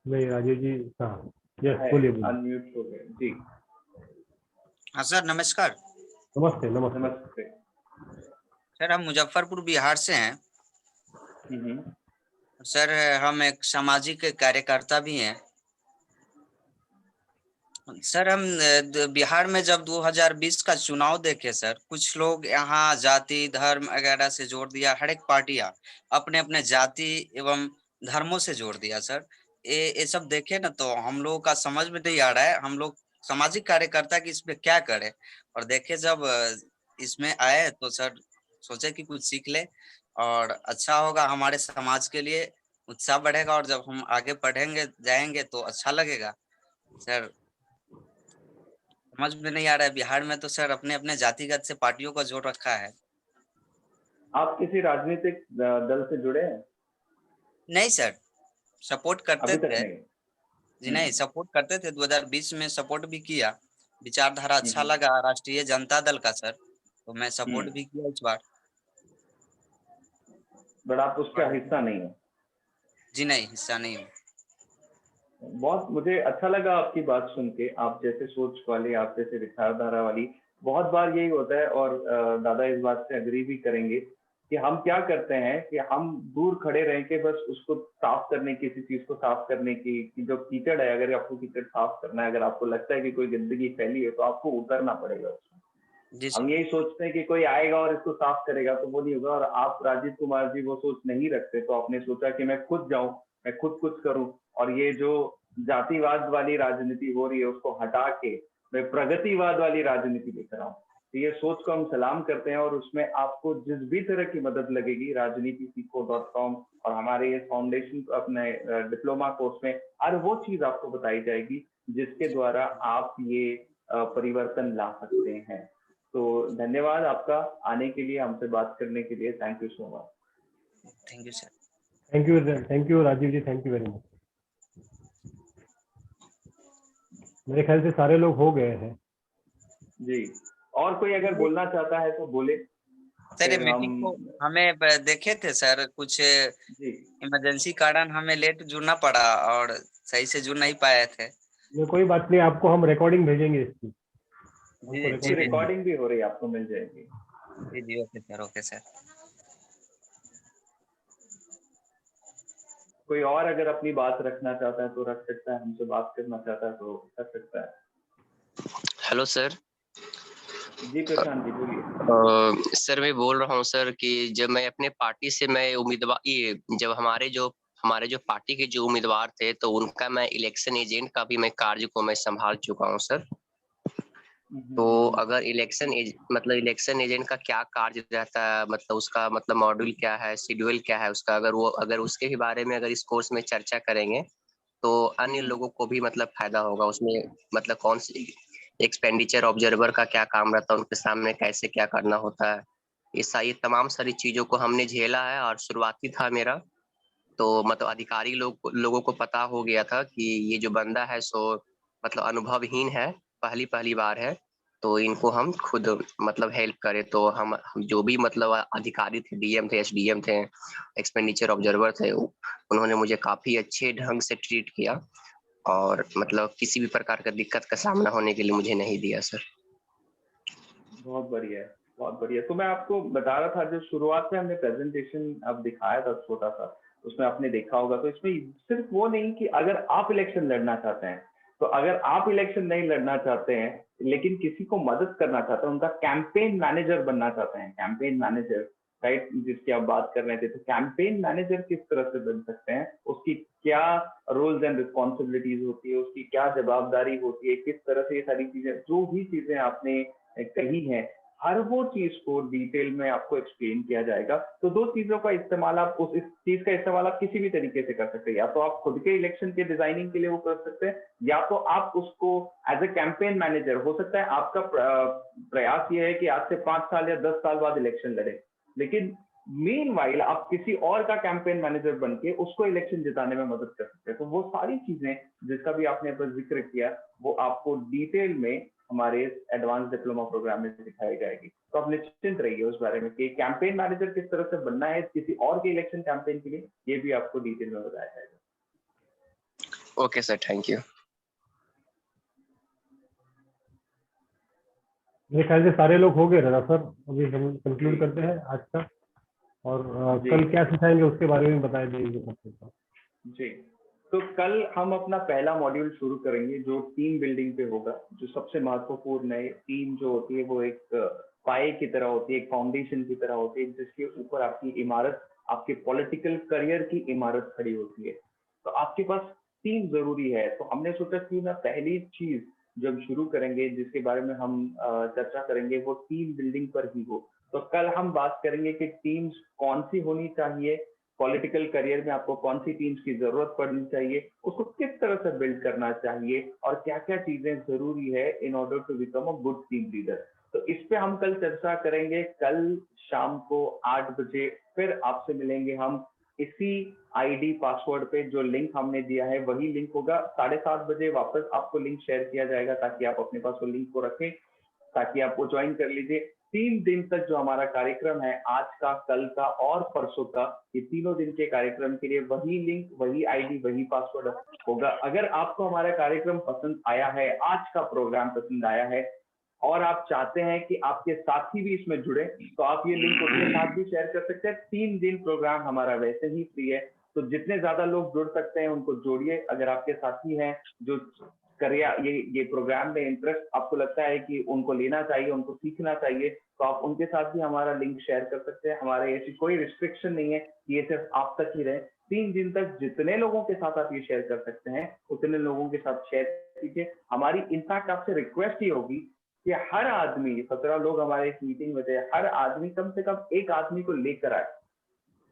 नहीं राजीव जी, हाँ यस बोलिए. अनम्यूट हो गए जी. हाँ सर, नमस्कार. नमस्ते नमस्ते. नमस्ते. सर हम मुजफ्फरपुर बिहार से हैं. सर हम एक सामाजिक कार्यकर्ता भी हैं. सर हम बिहार में जब 2020 का चुनाव देखे सर, कुछ लोग यहाँ जाति धर्म वगैरह से जोड़ दिया, हर एक पार्टियां अपने अपने जाति एवं धर्मों से जोड़ दिया सर. ये सब देखे ना तो हम लोगों का समझ में नहीं आ रहा है, हम लोग सामाजिक कार्यकर्ता की इसमें क्या करें. और देखे जब इसमें आए तो सर सोचे कि कुछ सीख ले और अच्छा होगा, हमारे समाज के लिए उत्साह बढ़ेगा और जब हम आगे पढ़ेंगे जाएंगे तो अच्छा लगेगा. सर समझ में नहीं आ रहा है, बिहार में तो सर अपने अपने जातिगत से पार्टियों का जोड़ रखा है. आप किसी राजनीतिक दल से जुड़े हैं? नहीं सर, सपोर्ट करते अभी तक थे नहीं. जी. नहीं, सपोर्ट करते थे, 2020 में सपोर्ट भी किया. विचारधारा अच्छा लगा राष्ट्रीय जनता दल का सर, तो मैं सपोर्ट भी किया इस बार. बट आप उसका हिस्सा नहीं हो? जी नहीं, हिस्सा नहीं हूँ. बहुत मुझे अच्छा लगा आपकी बात सुन के. आप जैसे सोच वाली, आप जैसे विचारधारा वाली, बहुत बार यही होता है और दादा इस बात से अग्री भी करेंगे कि हम क्या करते हैं कि हम दूर खड़े रह के बस उसको साफ करने, किसी चीज को साफ करने की जो कीचड़ है, अगर आपको कीचड़ साफ करना है, अगर आपको लगता है कि कोई गंदगी फैली है तो आपको उतरना पड़ेगा उसमें. हम यही सोचते हैं कि कोई आएगा और इसको साफ करेगा, तो वो नहीं होगा. और आप राजीव कुमार जी वो सोच नहीं रखते, तो आपने सोचा कि मैं खुद जाऊं, मैं खुद कुछ करूं और ये जो जातिवाद वाली राजनीति हो रही है उसको हटा के मैं प्रगतिवाद वाली राजनीति लेकर आऊं. तो ये सोच को हम सलाम करते हैं और उसमें आपको जिस भी तरह की मदद लगेगी rajnitiseekho.com और हमारे ये फाउंडेशन अपने डिप्लोमा कोर्स में हर वो चीज आपको बताई जाएगी जिसके द्वारा आप ये परिवर्तन ला सकते हैं. तो धन्यवाद आपका आने के लिए, हमसे बात करने के लिए. Thank you so much. Thank you sir. Thank you Rajiv ji, thank you very much. मेरे ख्याल से सारे लोग हो गए हैं जी. और कोई अगर बोलना चाहता है तो बोले. सर मीटिंग को हमें देखे थे सर, कुछ इमरजेंसी कारण हमें लेट जुड़ना पड़ा और सही से जुड़ नहीं पाए थे. ये कोई बात नहीं, आपको हम रिकॉर्डिंग भेजेंगे इसकी. जी रिकॉर्डिंग भी हो रही है, आपको मिल जाएगी. जी ओके सर. Okay sir. कोई और अगर अपनी बात रखना चाहता है तो रख सकता है, हमसे बात करना चाहता है तो कर सकता है. हेलो सर, जी प्रशांत जी बोलिए। सर मैं बोल रहा हूँ सर कि जब मैं अपने पार्टी से मैं उम्मीदवार ये जब हमारे जो पार्टी के जो उम्मीदवार थे तो उनका मैं इलेक्शन एजेंट का भी मैं कार्य को मैं संभाल चुका हूँ सर। तो अगर मतलब इलेक्शन एजेंट का क्या कार्य रहता है, मतलब उसका मतलब मॉड्यूल क्या है, शेड्यूल क्या है उसका, अगर उसके भी बारे में अगर इस कोर्स में चर्चा करेंगे तो अन्य लोगों को भी मतलब फायदा होगा उसमें। मतलब कौन सी एक्सपेंडिचर ऑब्जर्वर का क्या काम रहता है, उनके सामने कैसे क्या करना होता है, ये तमाम सारी चीजों को हमने झेला है। और शुरुआती था मेरा, तो मतलब अधिकारी लोगों को पता हो गया था कि ये जो बंदा है सो मतलब अनुभवहीन है, पहली पहली बार है, तो इनको हम खुद मतलब हेल्प करें। तो हम जो भी मतलब अधिकारी थे, डीएम थे, एसडीएम थे, एक्सपेंडिचर ऑब्जर्वर थे, उन्होंने मुझे काफी अच्छे ढंग से ट्रीट किया और मतलब किसी भी प्रकार का दिक्कत का सामना होने के लिए मुझे नहीं दिया सर। बहुत बढ़िया है, बहुत बढ़िया। तो मैं आपको बता रहा था, जो शुरुआत में हमने प्रेजेंटेशन अब दिखाया था छोटा सा, उसमें आपने देखा होगा, तो इसमें सिर्फ वो नहीं कि अगर आप इलेक्शन लड़ना चाहते हैं, तो अगर आप इलेक्शन नहीं लड़ना चाहते हैं लेकिन किसी को मदद करना चाहते हैं, उनका कैंपेन मैनेजर बनना चाहते हैं, कैंपेन मैनेजर, राइट, जिसकी आप बात कर रहे थे, तो कैंपेन मैनेजर किस तरह से बन सकते हैं, उसकी क्या रोल्स एंड रिस्पॉन्सिबिलिटीज होती है, उसकी क्या जवाबदारी होती है, किस तरह से ये सारी चीजें, जो भी चीजें आपने कही है, हर वो चीज को डिटेल में आपको एक्सप्लेन किया जाएगा। तो दो चीजों का इस्तेमाल आप इस चीज का इस्तेमाल आप किसी भी तरीके से कर सकते हैं, या तो आप खुद के इलेक्शन के डिजाइनिंग के लिए वो कर सकते हैं, या तो आप उसको एज ए कैंपेन मैनेजर, हो सकता है आपका प्रयास ये है कि आज से 5 साल या 10 साल बाद इलेक्शन लड़े, लेकिन मीनवाइल आप किसी और का कैंपेन मैनेजर बन के उसको इलेक्शन जिताने में मदद कर सकते हैं। तो वो सारी चीजें जिसका भी आपने पर जिक्र किया, वो आपको डिटेल में हमारे एडवांस डिप्लोमा प्रोग्राम में सिखाई जाएगी। तो आप निश्चिंत रहिए उस बारे में कि कैंपेन मैनेजर किस तरह से बनना है किसी और के इलेक्शन कैंपेन के लिए, ये भी आपको डिटेल में बताया जाएगा। Okay sir, thank you. मेरे ख्याल से सारे लोग हो गए ना सर, अभी हम कंक्लूड करते हैं आज का, और कल क्या सिखाएंगे उसके बारे में बता दीजिए। जी, तो कल हम अपना पहला मॉड्यूल शुरू करेंगे जो टीम बिल्डिंग पे होगा। जो सबसे महत्वपूर्ण है, टीम जो होती है वो एक पाए की तरह होती है, एक फाउंडेशन की तरह होती है, जिसके ऊपर आपकी इमारत, आपके पॉलिटिकल करियर की इमारत खड़ी होती है। तो आपके पास टीम जरूरी है। तो हमने सोचा कि ना पहली चीज जब शुरू करेंगे जिसके बारे में हम चर्चा करेंगे वो टीम बिल्डिंग पर ही हो। तो कल हम बात करेंगे कि टीम्स कौन सी होनी चाहिए, पॉलिटिकल करियर में आपको कौन सी टीम्स की जरूरत पड़नी चाहिए, उसको किस तरह से बिल्ड करना चाहिए, और क्या क्या चीजें जरूरी है in order to become a good team leader. तो इस पे हम कल चर्चा करेंगे। कल शाम को 8 बजे फिर आपसे मिलेंगे हम इसी आईडी पासवर्ड पे। जो लिंक हमने दिया है वही लिंक होगा। 7:30 बजे वापस आपको लिंक शेयर किया जाएगा ताकि आप अपने पास वो लिंक को रखें, ताकि आप वो ज्वाइन कर लीजिए। 3 दिन तक जो हमारा कार्यक्रम है, आज का, कल का और परसों का, ये तीनों दिन के कार्यक्रम के लिए वही लिंक, वही आईडी, वही पासवर्ड होगा। अगर आपको हमारा कार्यक्रम पसंद आया है, आज का प्रोग्राम पसंद आया है और आप चाहते हैं कि आपके साथी भी इसमें जुड़े, तो आप ये लिंक उनके साथ भी शेयर कर सकते हैं। 3 दिन प्रोग्राम हमारा वैसे ही फ्री है, तो जितने ज्यादा लोग जुड़ सकते हैं उनको जोड़िए। अगर आपके साथी हैं जो करियर ये प्रोग्राम में इंटरेस्ट आपको लगता है कि उनको लेना चाहिए, उनको सीखना चाहिए, तो आप उनके साथ भी हमारा लिंक शेयर कर सकते हैं। हमारे ऐसी कोई रिस्ट्रिक्शन नहीं है कि ये सिर्फ आप तक ही रहे। 3 दिन तक जितने लोगों के साथ आप ये शेयर कर सकते हैं उतने लोगों के साथ शेयर कीजिए। हमारी इनफैक्ट आपसे रिक्वेस्ट ही होगी कि हर आदमी, 17 लोग हमारे इस मीटिंग में थे, हर आदमी कम से कम एक आदमी को लेकर आए।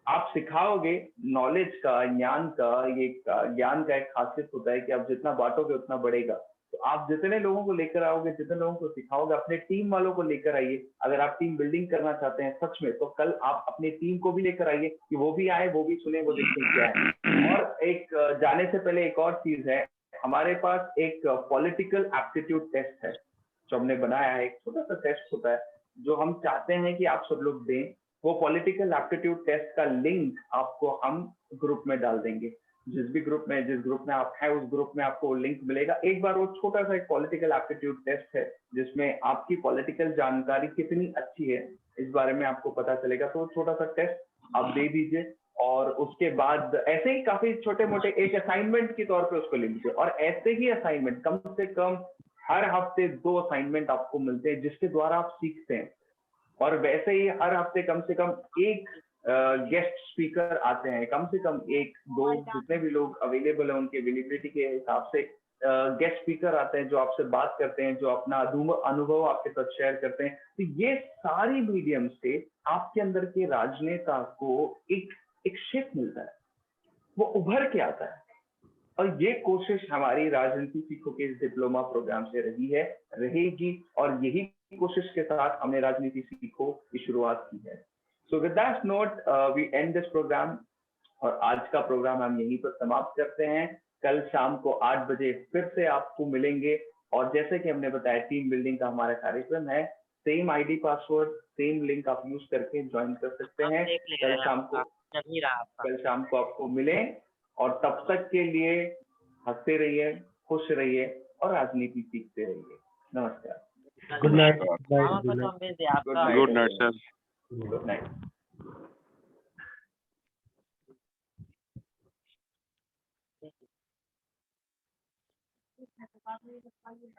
आप सिखाओगे नॉलेज का, ज्ञान का, ये ज्ञान का एक खासियत होता है कि आप जितना बांटोगे उतना बढ़ेगा। तो आप जितने लोगों को लेकर आओगे, जितने लोगों को सिखाओगे, अपने टीम वालों को लेकर आइए। अगर आप टीम बिल्डिंग करना चाहते हैं सच में, तो कल आप अपनी टीम को भी लेकर आइए कि वो भी आए, वो भी सुने, वो देखें क्या है। और एक जाने से पहले एक और चीज है, हमारे पास एक पॉलिटिकल एप्टीट्यूड टेस्ट है जो हमने बनाया है। एक छोटा सा टेस्ट होता है जो हम चाहते हैं कि आप सब लोग दें। वो पॉलिटिकल एप्टीट्यूड टेस्ट का लिंक आपको हम ग्रुप में डाल देंगे। जिस ग्रुप में आप हैं उस ग्रुप में आपको लिंक मिलेगा। एक बार वो छोटा सा एक पॉलिटिकल एप्टीट्यूड टेस्ट है जिसमें आपकी पॉलिटिकल जानकारी कितनी अच्छी है इस बारे में आपको पता चलेगा। तो छोटा सा टेस्ट आप दे दीजिए और उसके बाद ऐसे ही काफी छोटे मोटे एक असाइनमेंट के तौर पे उसको ले लीजिए। और ऐसे ही असाइनमेंट कम से कम हर हफ्ते 2 असाइनमेंट आपको मिलते हैं जिसके द्वारा आप सीखते हैं, और वैसे ही हर हफ्ते कम से कम एक गेस्ट स्पीकर आते हैं, कम से कम 1-2 जितने भी लोग अवेलेबल है उनके अवेलेबिलिटी के हिसाब से गेस्ट स्पीकर आते हैं जो आपसे बात करते हैं, जो अपना अनुभव आपके साथ शेयर करते हैं। तो ये सारी मीडियम से आपके अंदर के राजनेता को एक शेप मिलता है, वो उभर के आता है। और ये कोशिश हमारी राजनीति सीखो के इस डिप्लोमा प्रोग्राम से रही है, रहेगी, और यही कोशिश के साथ हमने राजनीति सीखो की शुरुआत की है। So with that note we end this programme, और आज का प्रोग्राम हम यहीं पर समाप्त करते हैं। कल शाम को 8 बजे फिर से आपको मिलेंगे, और जैसे कि हमने बताया टीम बिल्डिंग का हमारा कार्यक्रम है, same ID password same link आप यूज करके ज्वाइन कर सकते हैं। कल शाम को आपको मिलें, और तब तक के लिए हंसते रहिए, खुश रहिए और राजनीति सीखते रहिए। नमस्कार। Good night. Good night sir. Good night.